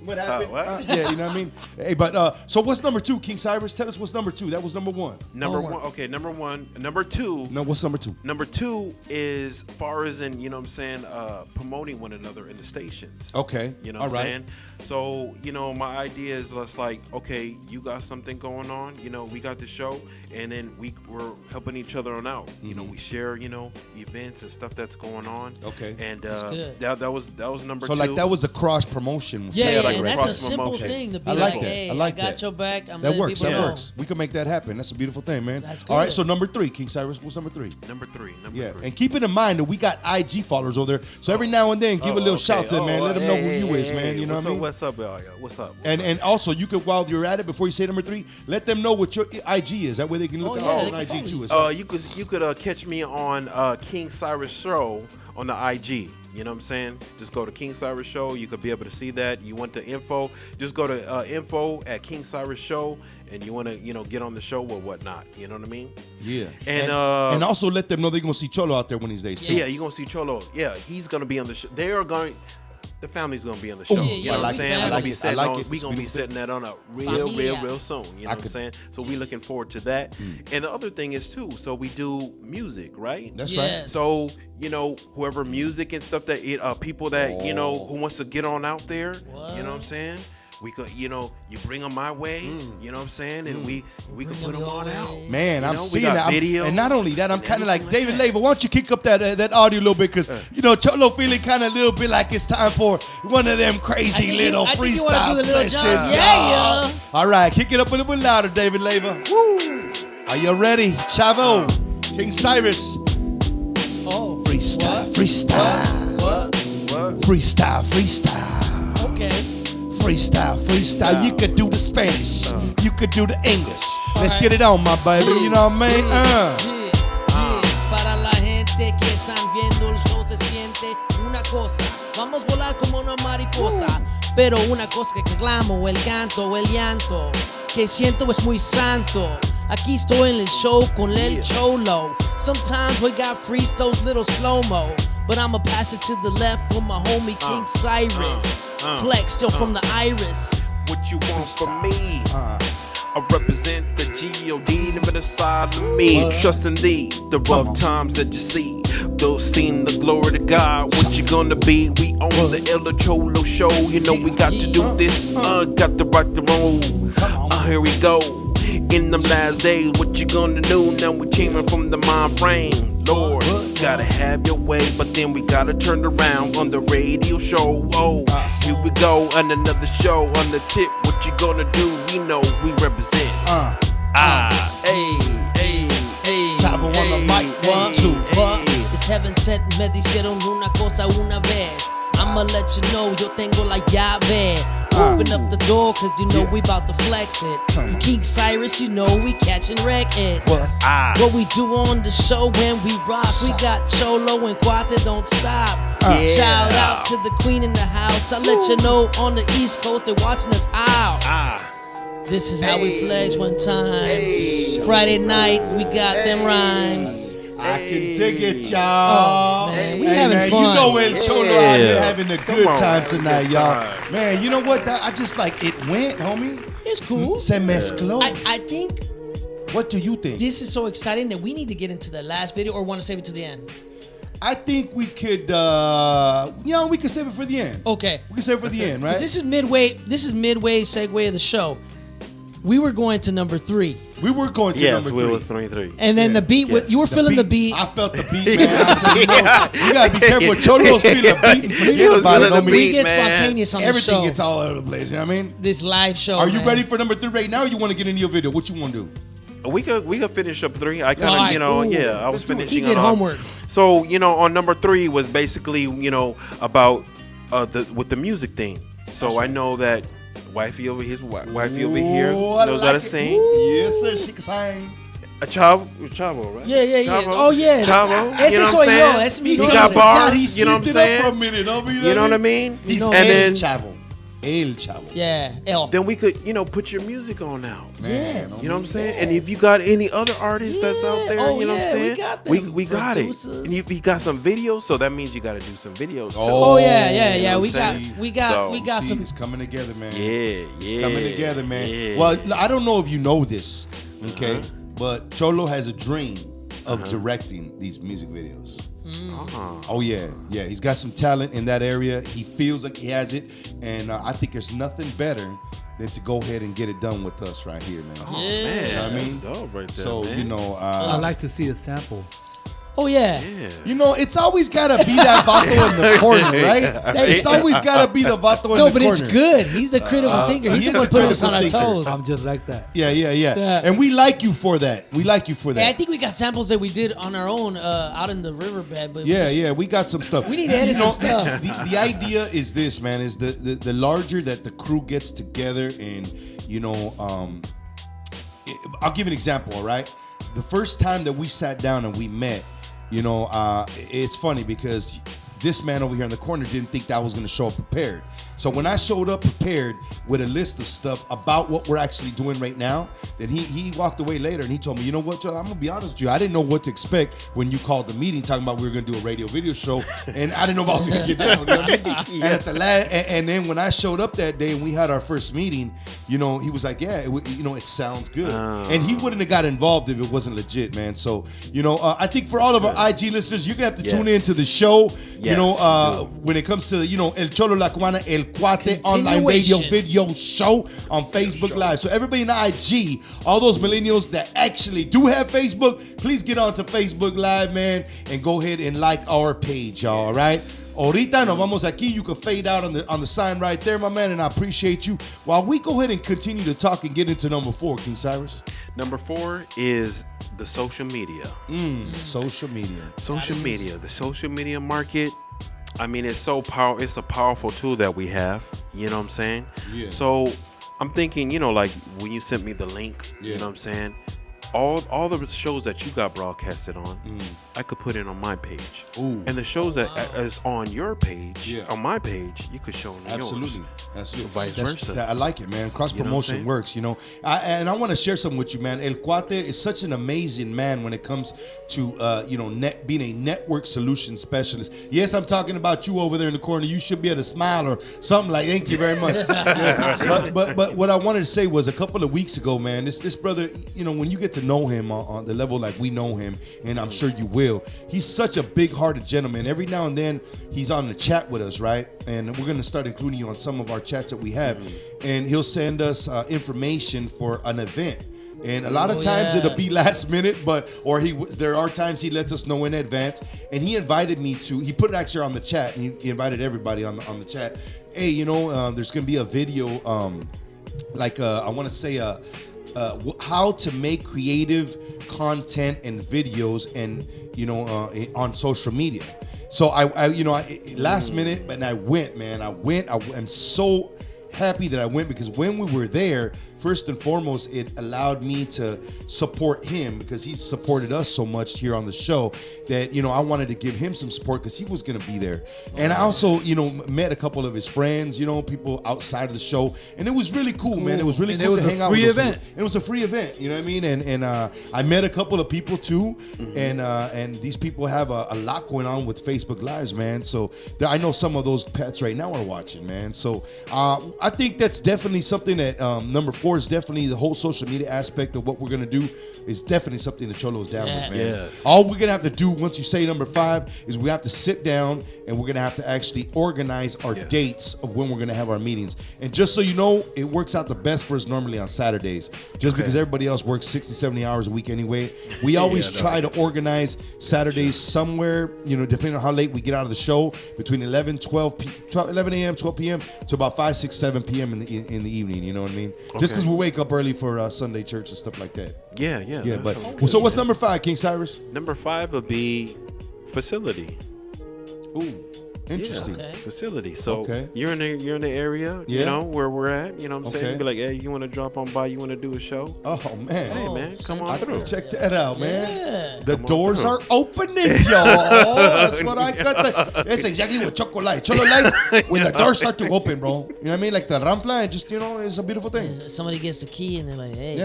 what happened? What? Yeah, you know what I mean? Hey, but so what's number two, King Cyrus? Tell us what's number two. That was number one. Number one. Okay, number one. Number two. No, what's number two? Number two is far as in, promoting one another in the stations. Okay. You know what I'm saying? So, my idea is just like, okay, you got something going on, we got the show, and then we're helping each other on out. We share, events and stuff that's going on. Okay. And that was number two. So like that was a cross promotion. Yeah, like and that's a cross simple promotion. thing to be I like that. hey, I like got that. your back. I'm That letting works. people That know. works. We can make that happen. That's a beautiful thing, man. That's All right, good. so number three, King Cyrus. What's number three? Number three. And keep it in mind that we got IG followers over there. So every now and then, give a little shout to them, man. Let them know who you is, man. You know what I mean? What's up, y'all? What's up? And also, you could, while you're at it, before you say number three, let them know what your IG is. That way they can look at our own IG too. As well. You could catch me on King Cyrus Show on the IG. You know what I'm saying? Just go to King Cyrus Show. You could be able to see that. You want the info, just go to info at King Cyrus Show, and you want to get on the show or whatnot. You know what I mean? Yeah. And also let them know they're gonna see Cholo out there one of these days too. Yeah, you're gonna see Cholo. Yeah, he's gonna be on the show. The family's gonna be on the show. You know what I'm saying? We're gonna be setting that on up real soon. You know what I'm saying? So we're looking forward to that. And the other thing is too, so we do music, right? That's right. So whoever music and stuff that people that who wants to get on out there, you know what I'm saying? We could, you bring them my way, you know what I'm saying? And we could put them on out. Man, I'm seeing that. Video, and not only that, I'm kind of like, David Leva, why don't you kick up that audio a little bit? Because, Cholo feeling kind of a little bit like it's time for one of them crazy little freestyle sessions. Yeah. All right, kick it up a little bit louder, David Leva. Woo. Are you ready? Chavo, King Cyrus. Oh. Freestyle. What? Freestyle. Okay. Freestyle. You could do the Spanish. You could do the English. Let's get it on, my baby. You know what I mean? Para la gente que están viendo el show se siente una cosa. Vamos a volar como una mariposa. Pero una cosa que clamo, el canto, el llanto, que siento es muy santo. Aquí estoy en el show con el Cholo. Sometimes we got freestyles, little slow-mo. But I'ma pass it to the left for my homie King Cyrus. Flex still from the iris. What you want from me? I represent the G.O.D. living inside of me. Trusting thee, the rough times that you see. Those seen the glory to God. What you gonna be? We on the El Cholo show. You know we got to do this. Got to rock the roll. Here we go. In them last days, what you gonna do? Now we changing from the mind frame. Lord, gotta have your way, but then we gotta turn around on the radio show. Oh, here we go on another show on the tip. What you gonna do? We know we represent. Hey, Chavo on the mic, 1, 2. It's heaven sent, me dijeron una cosa una vez. I'ma let you know, yo tengo la llave. Open up the door, cause you know we about to flex it. King Cyrus, you know we catching records. What we do on the show when we rock, we got Cholo and Cuate, don't stop. Shout out to the queen in the house. I'll let you know on the East Coast they're watching us out. This is how we flex one time. Friday night, we got them rhymes. I can dig it, y'all. Oh, man, we having fun. You know El Cholo out here having a good time tonight, y'all. Man, you know what? I just like it went, homie. It's cool. Se mezcló. I think. What do you think? This is so exciting that we need to get into the last video, or want to save it to the end. I think we could, we could save it for the end. Okay. We can save it for the end, right? This is midway. This is midway segue of the show. We were going to number 3. We were going to number 3. Yes, we was 3. And then the beat, you were feeling the beat. I felt the beat, man. I said, you gotta be careful. Cholo's feeling the beat and forget about it. We get spontaneous on the show. Everything gets all over the place, you know what I mean? This live show. Are you ready for number 3 right now, or you want to get into your video? What you want to do? We could finish up 3. I kind of, I was finishing. He did homework. So, on number 3 was basically, about with the music thing. So I know that wifey over here knows how to sing. Yes, sir. She can sing. Chavo, right? Yeah. Chavo. Oh, yeah. Chavo. Ese soy yo. Ese mi He got bars. You know what I'm saying? For a minute, you know what I mean? He's and then Chavo. El Chavo. Yeah. Then we could, put your music on now. Yes. You know what I'm saying? And if you got any other artists that's out there, you know what I'm saying? We got it. And if you got some videos, so that means you got to do some videos too. Oh yeah. You know We got some. It's coming together, man. Yeah. It's coming together, man. Yeah. Well, I don't know if you know this, okay? But Cholo has a dream of directing these music videos. Oh yeah. He's got some talent in that area. He feels like he has it, and I think there's nothing better than to go ahead and get it done with us right here, man. Oh man, you know what I mean? That's dope right there, so man. I like to see a sample. Oh yeah. It's always gotta be that vato in the corner, right? It's always gotta be the vato in the corner. No, but it's good. He's the critical thinker. He's the one putting us on our toes. I'm just like that. Yeah. And we like you for that. Yeah, I think we got samples that we did on our own out in the riverbed. But we got some stuff. We need to edit some stuff. The idea is this, man, is the larger that the crew gets together and, I'll give an example, all right? The first time that we sat down and we met, it's funny because this man over here in the corner didn't think that I was going to show up prepared. So when I showed up prepared with a list of stuff about what we're actually doing right now, then he walked away later and he told me, you know what, Joe, I'm going to be honest with you. I didn't know what to expect when you called the meeting talking about we were going to do a radio video show, and I didn't know if I was going to get down. You know what I mean? And at the and then when I showed up that day and we had our first meeting, he was like, it sounds good. And he wouldn't have got involved if it wasn't legit, man. So, I think for all of our IG listeners, you're going to have to tune into the show. When it comes to, El Cholo, La Cubana, El Cuate online radio video show on Facebook Live. So everybody in the IG, all those millennials that actually do have Facebook, please get onto Facebook Live, man, and go ahead and like our page, y'all, all right? Ahorita nos vamos aquí. You can fade out on the sign right there, my man, and I appreciate you. While we go ahead and continue to talk and get into number 4, King Cyrus. Number 4 is the social media. Social media. The social media market. I mean, it's so powerful. It's a powerful tool that we have. You know what I'm saying? Yeah. So I'm thinking, like when you sent me the link, you know what I'm saying? All the shows that you got broadcasted on, I could put it on my page. Ooh. And the shows that is on your page, Yeah. on my page, you could show on yours. Absolutely. Vice versa. I like it, man. Cross You know what I'm promotion saying? works, you know. And I want to share something with you, man. El Cuate is such an amazing man when it comes to, being a network solution specialist. Yes, I'm talking about you over there in the corner. You should be able to smile or something like. Thank you very much. Yeah. But what I wanted to say was a couple of weeks ago, man. This brother, when you get to know him on the level like we know him, and I'm sure you will, he's such a big-hearted gentleman. Every now and then he's on the chat with us, right? And we're gonna start including you on some of our chats that we have, and he'll send us information for an event. And a lot of times it'll be last minute, there are times he lets us know in advance. And he invited me to. He put it actually on the chat, and he invited everybody on the chat. Hey, there's gonna be a video, I want to say how to make creative content and videos, and on social media. So I last minute, and I went, man. I'm so happy that I went, because when we were there, first and foremost, it allowed me to support him, because he supported us so much here on the show that, I wanted to give him some support because he was going to be there. And I also, met a couple of his friends, people outside of the show. And it was really cool, man. It was really cool to hang out with those people. It was a free event, you know what I mean? And I met a couple of people too. And these people have a lot going on with Facebook Lives, man. So I know some of those pets right now are watching, man. So I think that's definitely something that number 4 is definitely the whole social media aspect of what we're going to do is definitely something that Cholo's down with, man. Yes. All we're going to have to do once you say number 5 is we have to sit down, and we're going to have to actually organize our dates of when we're going to have our meetings. And just so you know, it works out the best for us normally on Saturdays, just because everybody else works 60, 70 hours a week anyway. We always try to organize Saturdays somewhere, depending on how late we get out of the show, between 11 a.m., 12 p.m. to about 5, 6, 7 p.m. in the evening, you know what I mean? Just because we wake up early for Sunday church and stuff like that. Yeah. But so what's number 5, King Cyrus? Number 5 would be facility. Ooh, interesting. Okay. Facility. So you're in the area, where we're at. You know what I'm saying? Be like, hey, you want to drop on by? You want to do a show? Oh man. Hey man, come on through. Check that out, man. Yeah. The doors are opening, y'all. That's what I got. That's exactly what Cholo likes. Cholo likes when the doors start to open, bro. You know what I mean? Like the rampla, and just it's a beautiful thing. Somebody gets the key and they're like, hey.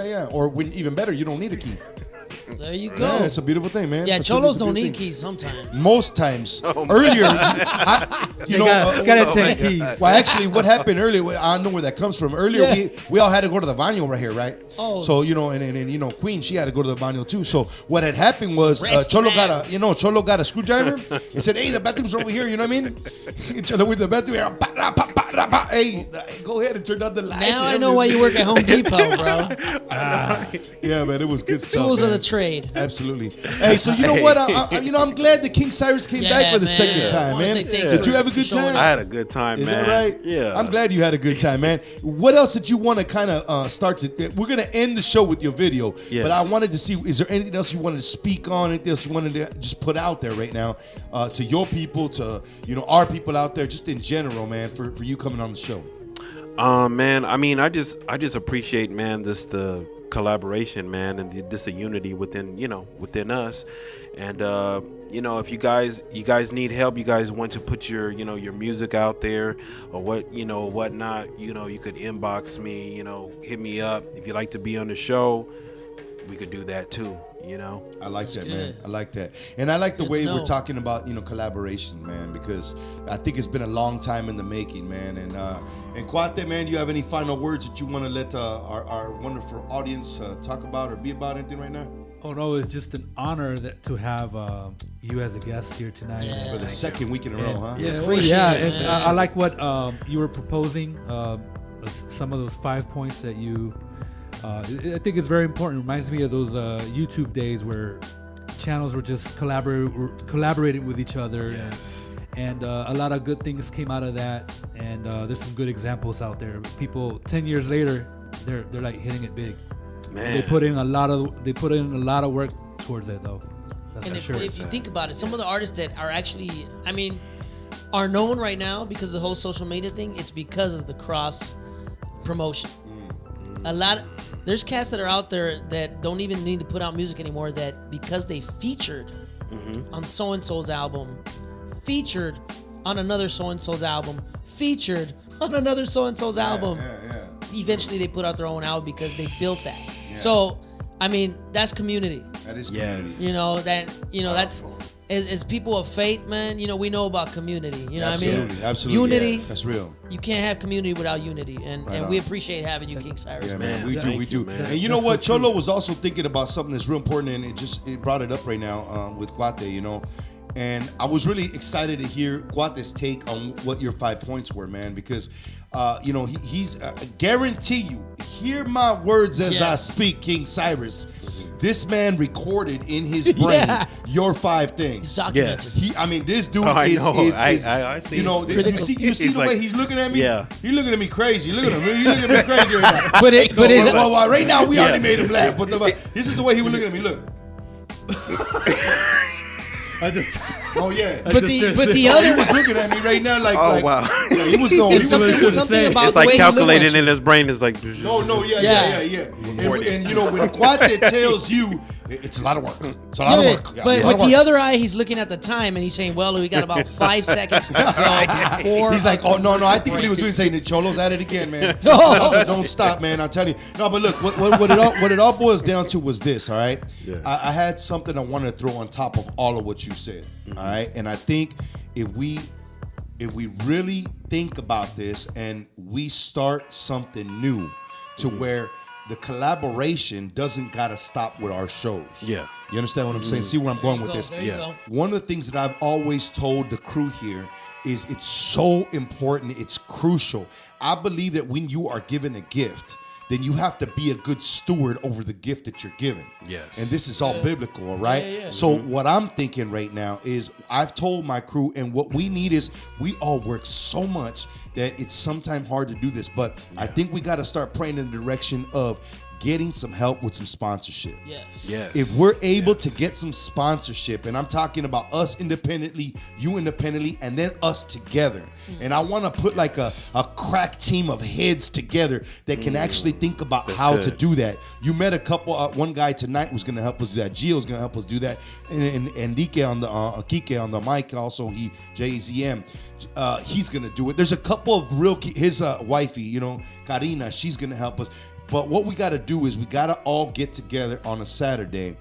Yeah. Or when even better, you don't need a key. There you go. Yeah, it's a beautiful thing, man. Yeah, Facility's Cholos a don't beautiful need thing. keys sometimes. Most times. Earlier, They got skeleton keys. Well, actually, what happened earlier, I don't know where that comes from. Earlier, we all had to go to the baño right here, right? Oh. So, and Queen, she had to go to the baño too. So what had happened was Rescue Cholo got a screwdriver and said, hey, the bathroom's over here, you know what I mean? Cholo with the bathroom, hey, go ahead and turn on the lights. Now I know why you work at Home Depot, bro. Yeah, man, it was good stuff. Tools of man. the trade. Absolutely. Hey, so you know what? I'm glad that King Cyrus came back for the second time, I wanna man. say thanks Did for you have a good showing time? I had a good time, Is man. that right? Yeah. I'm glad you had a good time, man. What else did you want to kind of start to? We're going to end the show with your video, Yes. but I wanted to see, is there anything else you wanted to speak on? Anything else you wanted to just put out there right now to your people, to our people out there, just in general, man, for you coming on the show? Man, I mean, I just appreciate, man, the collaboration, man, and just the unity within us. And if you guys need help, you guys want to put your your music out there or whatnot, you could inbox me, hit me up. If you'd like to be on the show, we could do that too. I like that, man. good. I like that. And I like the Good way to we're know. talking about, collaboration, man, because I think it's been a long time in the making, man. And Cuate, man, do you have any final words that you want to let our wonderful audience talk about or be about anything right now? Oh no, it's just an honor to have you as a guest here tonight. Yeah. For the second week in a row, huh? And I like what you were proposing. Some of those 5 points that you. I think it's very important. It reminds me of those YouTube days where channels were just collaborating with each other. Yes. And a lot of good things came out of that. And there's some good examples out there. People 10 years later, they're like hitting it big. Man. They put in a lot of work towards it though. That's And for sure. if you think about it, some of the artists that are actually, are known right now because of the whole social media thing, it's because of the cross promotion. There's cats that are out there that don't even need to put out music anymore, that because they featured on so and so's album, featured on another so and so's album, featured on another so and so's album. Eventually, they put out their own album because they built that. So, I mean, that's community. That is community. You know that's as people of faith, man. You know, we know about community. You know what I mean? Absolutely. Unity. Yes. That's real. You can't have community without unity, and we appreciate having you, King Cyrus. Yeah, man. we do. And you know what? Cholo was also thinking about something that's real important, and it brought it up right now with Cuate, you know. And I was really excited to hear Cuate's take on what your 5 points were, man, because, you know, he's guarantee you, hear my words as I speak, King Cyrus. This man recorded in his brain your 5 things. It's documented. I mean, this dude I see. You know, you see the way he's looking at me? Yeah. He's looking at me crazy. Look at him. He's looking at me crazy right now. But right now, we already made him laugh. But this is the way he was looking at me. Look. I just. Oh yeah. But the other he was looking at me right now like. Wow. Yeah, he was going. Something about it's the like way calculating in his brain. It's like. No, yeah. And you know when Cuate tells you it's a lot of work. It's a lot of work. Yeah, but with the other eye, he's looking at the time and he's saying, "Well, we got about 5 seconds to go before." He's like, "Oh no! I think what he was doing saying, Cholo's at it again, man. No, don't stop, man. I'll tell you. No, but look, what it all boils down to was this. All right, I had something I wanted to throw on top of all of what you said. All right, and I think if we really think about this and we start something new to where the collaboration doesn't gotta stop with our shows. Yeah. You understand what I'm saying? See where I'm going with this? There you go. One of the things that I've always told the crew here is it's so important, it's crucial. I believe that when you are given a gift, then you have to be a good steward over the gift that you're given. Yes. And this is all biblical, all right? Yeah. So what I'm thinking right now is I've told my crew, and what we need is we all work so much that it's sometimes hard to do this, but I think we got to start praying in the direction of getting some help with some sponsorship. Yes. If we're able to get some sponsorship, and I'm talking about us independently, you independently, and then us together. And I want to put like a crack team of heads together that can actually think about how to do that. You met a couple, one guy tonight was going to help us do that. Gio's going to help us do that. And Dike on the, Kike on the mic also, JZM, he's going to do it. There's a couple of his wifey, you know, Karina, she's going to help us. But what we got to do is we got to all get together on a Saturday,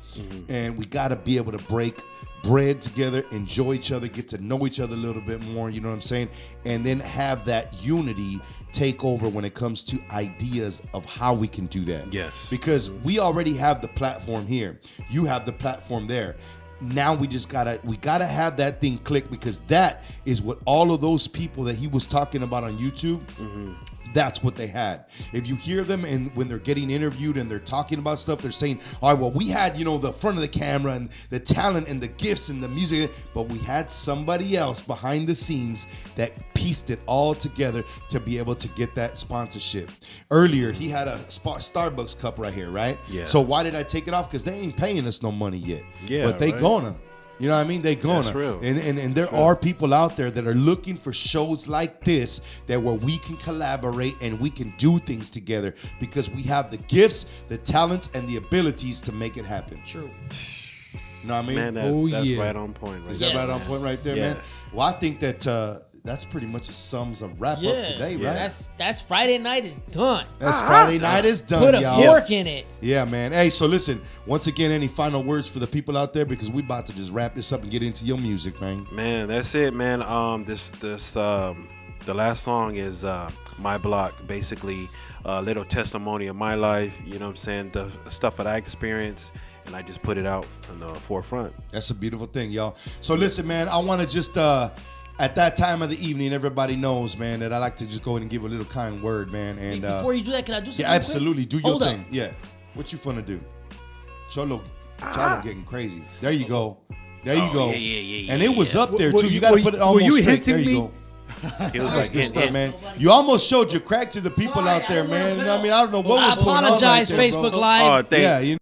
and we got to be able to break bread together, enjoy each other, get to know each other a little bit more, you know what I'm saying? And then have that unity take over when it comes to ideas of how we can do that. Yes. Because we already have the platform here. You have the platform there. Now we just gotta have that thing click, because that is what all of those people that he was talking about on YouTube, that's what they had. If you hear them and when they're getting interviewed and they're talking about stuff, they're saying, all right, well, we had, you know, the front of the camera and the talent and the gifts and the music, but we had somebody else behind the scenes that pieced it all together to be able to get that sponsorship. Earlier, he had a Starbucks cup right here, right? Yeah. So why did I take it off? Because they ain't paying us no money yet. Yeah, but they right. gonna. You know what I mean? They gonna. That's real. And there are people out there that are looking for shows like this that where we can collaborate and we can do things together, because we have the gifts, the talents, and the abilities to make it happen. True. You know what I mean? Man, that's right on point. Right Is that right on point right there, man? Yes. Well, I think that that's pretty much a sums of wrap up today, right? That's Friday night is done. That's Friday night is done, Put a y'all. fork in it. Yeah, man. Hey, so listen, once again, any final words for the people out there, because we about to just wrap this up and get into your music, man. Man, that's it, man. The last song is My Block, basically a little testimony of my life, you know what I'm saying, the stuff that I experienced, and I just put it out on the forefront. That's a beautiful thing, y'all. So listen, man, I want to just at that time of the evening, everybody knows, man, that I like to just go ahead and give a little kind word, man. And before you do that, can I do something? Yeah, absolutely. Quick? Do your Hold thing. up. Yeah. What you finna do? Cholo getting crazy. There you go. There you go. Yeah. And it was up there too. You got to put it almost straight. There you go. It was That's like good stuff, man. You almost showed your crack to the people out there, man. I mean, I don't know what was going on. I apologize, right there, Facebook bro. Live. Oh, thank Yeah, you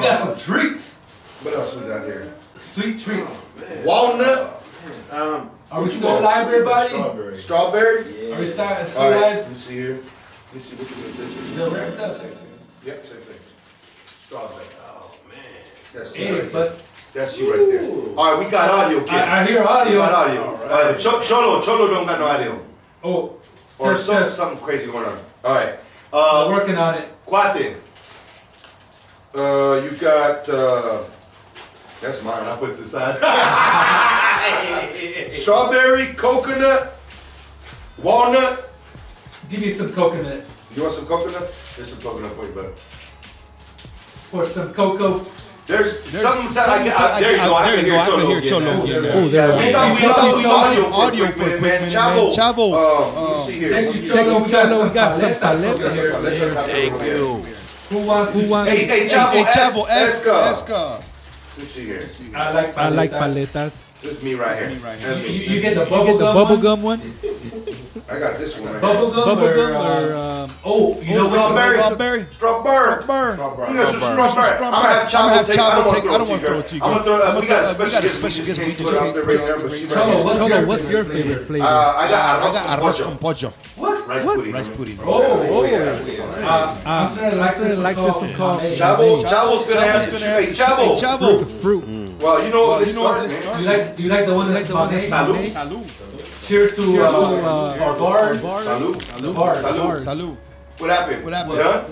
got some treats. What else we got here? Sweet treats. Walnut. Are we still live, everybody? Strawberry. Are we still All right. live? Let me see here. Let me see what you Still do. wrapped up. Yep, same thing. Strawberry. Oh man. That's you Hey, right there. but That's you right there. All right, we got audio. Kid. I hear audio. We got audio. Cholo don't got no audio. Oh, Or test. something crazy going on. All right. We're working on it. Cuate. You got. That's mine. I put it aside. Strawberry, coconut, walnut. Give me some coconut. You want some coconut? There's some coconut for you, brother. For some cocoa. There's sometimes I get. There you go. I can hear Cholo. Oh, there We thought we lost audio for a quick minute, man. Chavo. Let me see here. Thank you, Cholo. We got some paletas here. Thank you. Who wants? Hey, Chavo, Esca. Let's see here. I like paletas. This is me right here. That's me. You get the bubble gum one? I got this one right Bubble gum or you know Strawberry. which Strawberry. I'm gonna have Chavo take. I don't want to throw it to you. I'm gonna throw it. We got a special guest. We just out there right there, but she's right here. Cholo, what's your favorite flavor? I got arroz con pollo. What? Rice pudding. I'm starting to like this one called Chavo's gonna have to Hey, Chavo. fruit. Well, you know this started, man. Do you like the one that's called Salud. Cheers to our bars. Salud. Bars. Salud. What happened?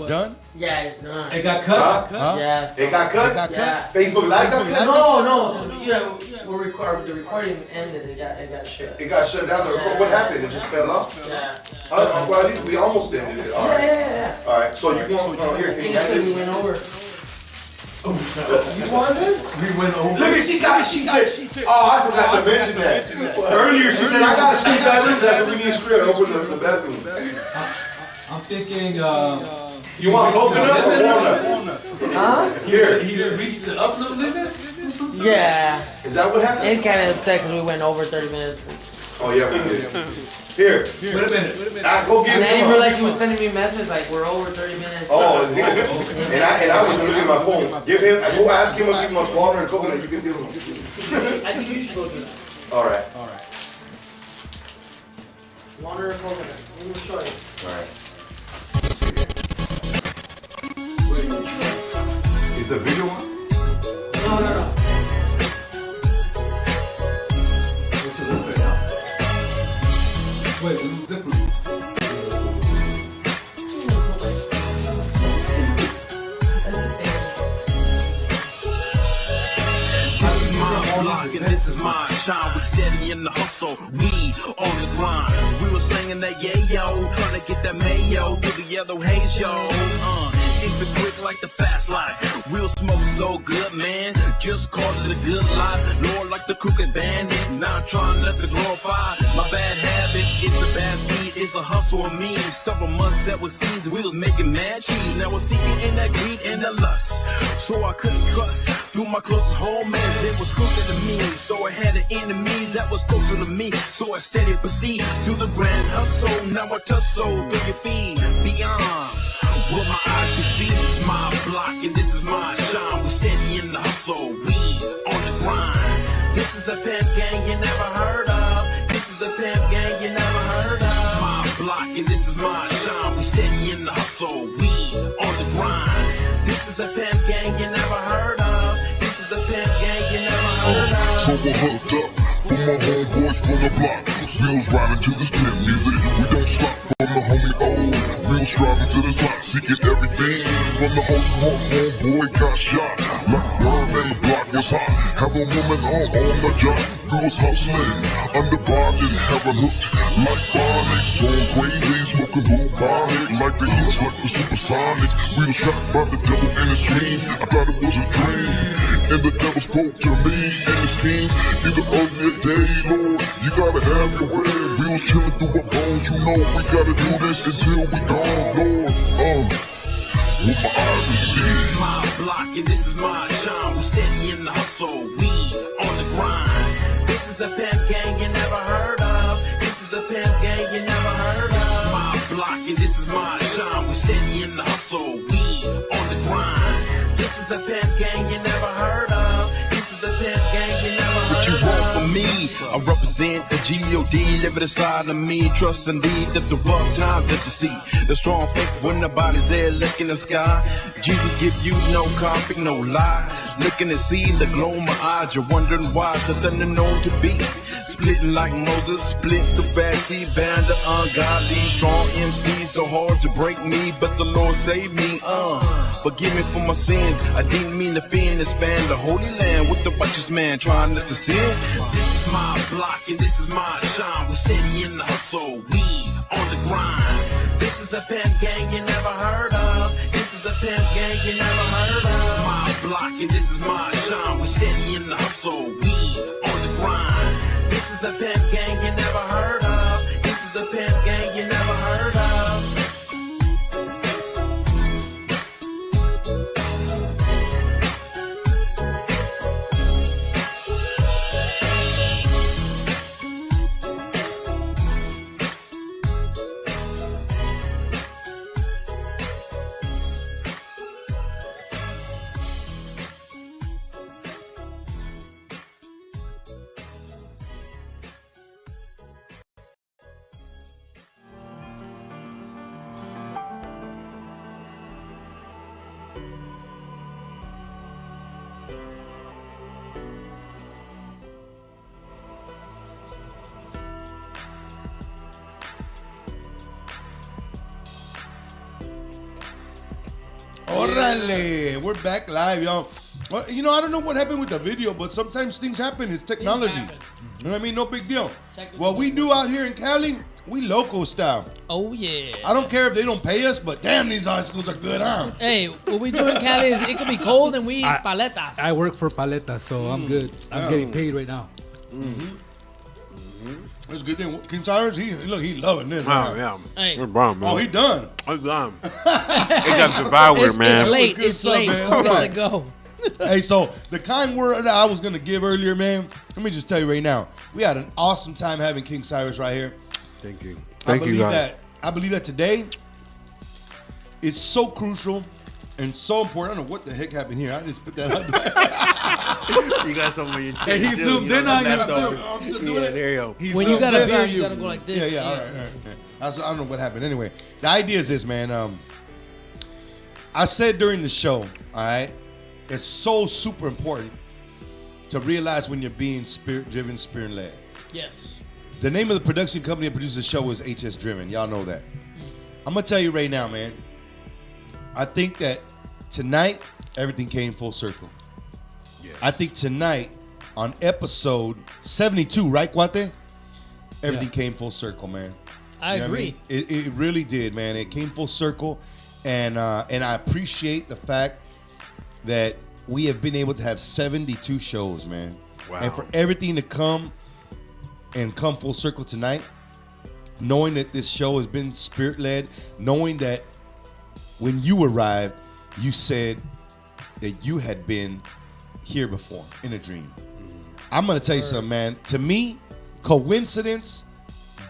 Done? Yeah, it's done. It got cut. Yes. It got cut? Facebook Live got cut? No. Yeah, the recording ended. It got shut. It got shut down. What happened? It just fell off? Yeah. Well, at least we almost ended it. All right. Yeah. All right. So you want here? Can you have We this? went over. You want this? We went over. Look at she said. Oh, I forgot to mention that. Earlier she said I got a screwdriver. That's what we need a screwdriver. Open the bathroom. I'm thinking. You want coconut or walnut? Huh? Here. He reached the upload limit. Yeah. Is that what happened? It kind of upset because we went over 30 minutes. Oh yeah, we did. Here. Wait a minute. Go get And then him. he realized he was sending me messages like we're over 30 minutes. Oh, and I was looking at my phone. Give him. Go ask him if he wants water and coconut. You can give him. I think you should go do that. All right. Water or coconut. Give him a choice. All right. Let's see here. Is the bigger one? No. Wait, this is different. And this is my shine. We steady in the hustle, we on the grind. We was slinging that yayo, trying to get that mayo through the yellow haze, yo. It's a quick like the fast life. We'll smoke so good, man. Just cause it a good life. Lord like the crooked bandit. Now I'm trying not to glorify my bad habit. It's a bad seed, it's a hustle of me. Several months that was seeds, we was making mad cheese. Now we're seeking in that greed and that lust. So I couldn't trust. Through my closest home, man, they was crooked to me. So I had an enemy that was closer to me. So I steady proceed through the grand hustle. Now I tussle through your feet. Beyond what my eyes can see, this is my block and this is my shine. We steady in the hustle, we on the grind. This is the pimp gang you never heard of. This is the pimp gang you never heard of. My block and this is my shine. We steady in the hustle, we on the grind. This is the pimp gang you never heard of. This is the pimp gang you never heard of. So we're hooked up for my homeboys from the block. Wheels riding to this pimp music. We don't stop from the homie old. Wheels driving to the top, seeking everything. From the homeboy got shot. Like bird and the block was hot. Have a woman on the job. We was hustling, under bondage, having hooked like phonics. Going crazy, smoking bubonic. Like the East, like the supersonics. We was shot by the devil in his dreams. I thought it was a dream. And the devil spoke to me in the scheme. In the earlier day, Lord, you gotta have your way. We was chilling through our bones, you know we gotta do this until we gone, Lord. With my eyes to see. This is my block and this is my shine. We steady in the hustle, we on the grind. This is the pimp gang you never heard of. This is the pimp gang you never heard of. My block and this is my shine. We steady in the hustle, we on the grind. This is the pimp gang. represent the G.O.D. Live inside of me, trust indeed that the rough times that you see, the strong faith when nobody's there, look in the sky. Jesus give you no copy, no lie. Looking to see the glow in my eyes, you're wondering why something unknown to be. Splitting like Moses, split the backseat band of ungodly. Strong MC, so hard to break me, but the Lord saved me. Forgive me for my sins. I didn't mean to offend, expand the holy land with the righteous man trying not to sin. This is my block and this is my shine. We're steady in the hustle, we on the grind. This is the pimp gang you never heard of. This is the pimp gang you never heard of. My block and this is my shine. We're steady in the hustle, we on the grind. This is the pimp gang you never heard of. This is the pimp gang you never heard of. Orale, we're back live, y'all. Well, you know, I don't know what happened with the video, but sometimes things happen. It's technology. You know what I mean? No big deal. What we do out here in Cali, we local style. Oh, yeah. I don't care if they don't pay us, but damn, these high schools are good, huh? Hey, what we do in Cali is it could be cold and we eat paletas. I work for paletas, so I'm good. I'm getting paid right now. That's a good thing. King Cyrus, he loving this. Oh, yeah. Hey. We're bomb, man. Oh, he done. He's done. He got devoured, man. It's late. Good It's stuff, late. man. We All gotta right. go. Hey, so the kind word that I was going to give earlier, man, let me just tell you right now. We had an awesome time having King Cyrus right here. Thank you. I Thank you, guys. believe that today is so crucial and so important. I don't know what the heck happened here. I just put that out there. You got something on your chin. Hey, he too. zoomed You in know, on you. leftover. I'm still doing Yeah, it. there you go. He's When you got a zoomed in beer, on you gotta go like this. Yeah, all right. I don't know what happened. Anyway, the idea is this, man. I said during the show, all right, it's so super important to realize when you're being spirit-driven, spirit-led. Yes. The name of the production company that produces the show is HS Driven. Y'all know that. I'm going to tell you right now, man. I think that tonight, everything came full circle. Yes. I think tonight, on episode 72, right, Cuate? Everything came full circle, man. I You know what agree. mean? It really did, man. It came full circle. And I appreciate the fact that we have been able to have 72 shows, man. Wow. And for everything to come full circle tonight, knowing that this show has been spirit-led, knowing that when you arrived, you said that you had been here before in a dream. I'm going to tell you something, man. To me, coincidence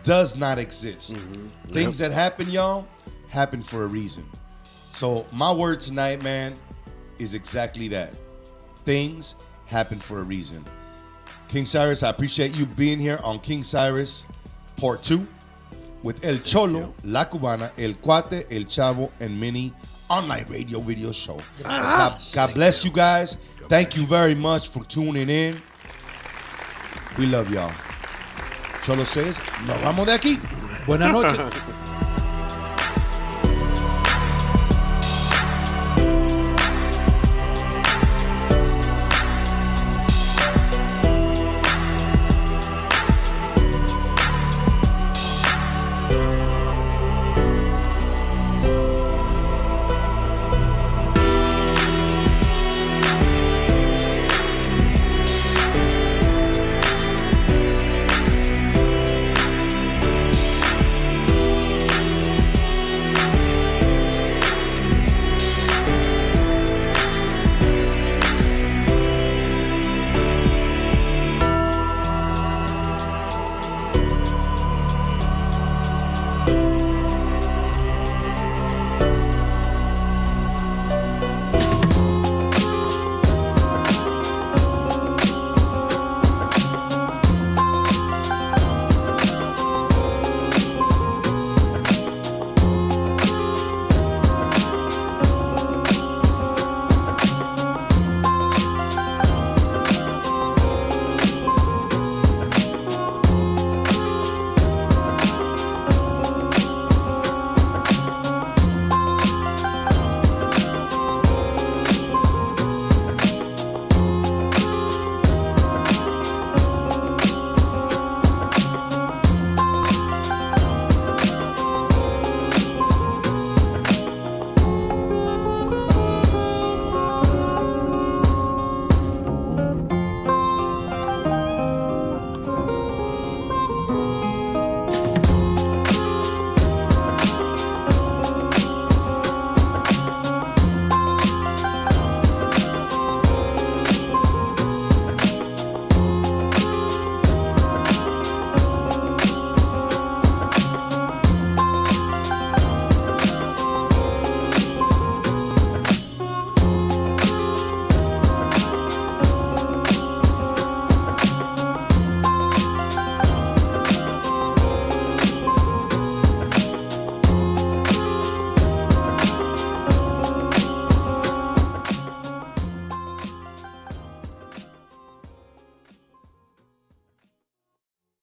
does not exist. Things that happen, y'all, happen for a reason. So my word tonight, man, is exactly that. Things happen for a reason. King Cyrus, I appreciate you being here on King Cyrus Part 2 with El Cholo, La Cubana, El Cuate, El Chavo, and Minnie online radio video show. God bless you guys. Thank you very much for tuning in. We love y'all. Cholo says, nos vamos de aquí. Buenas noches.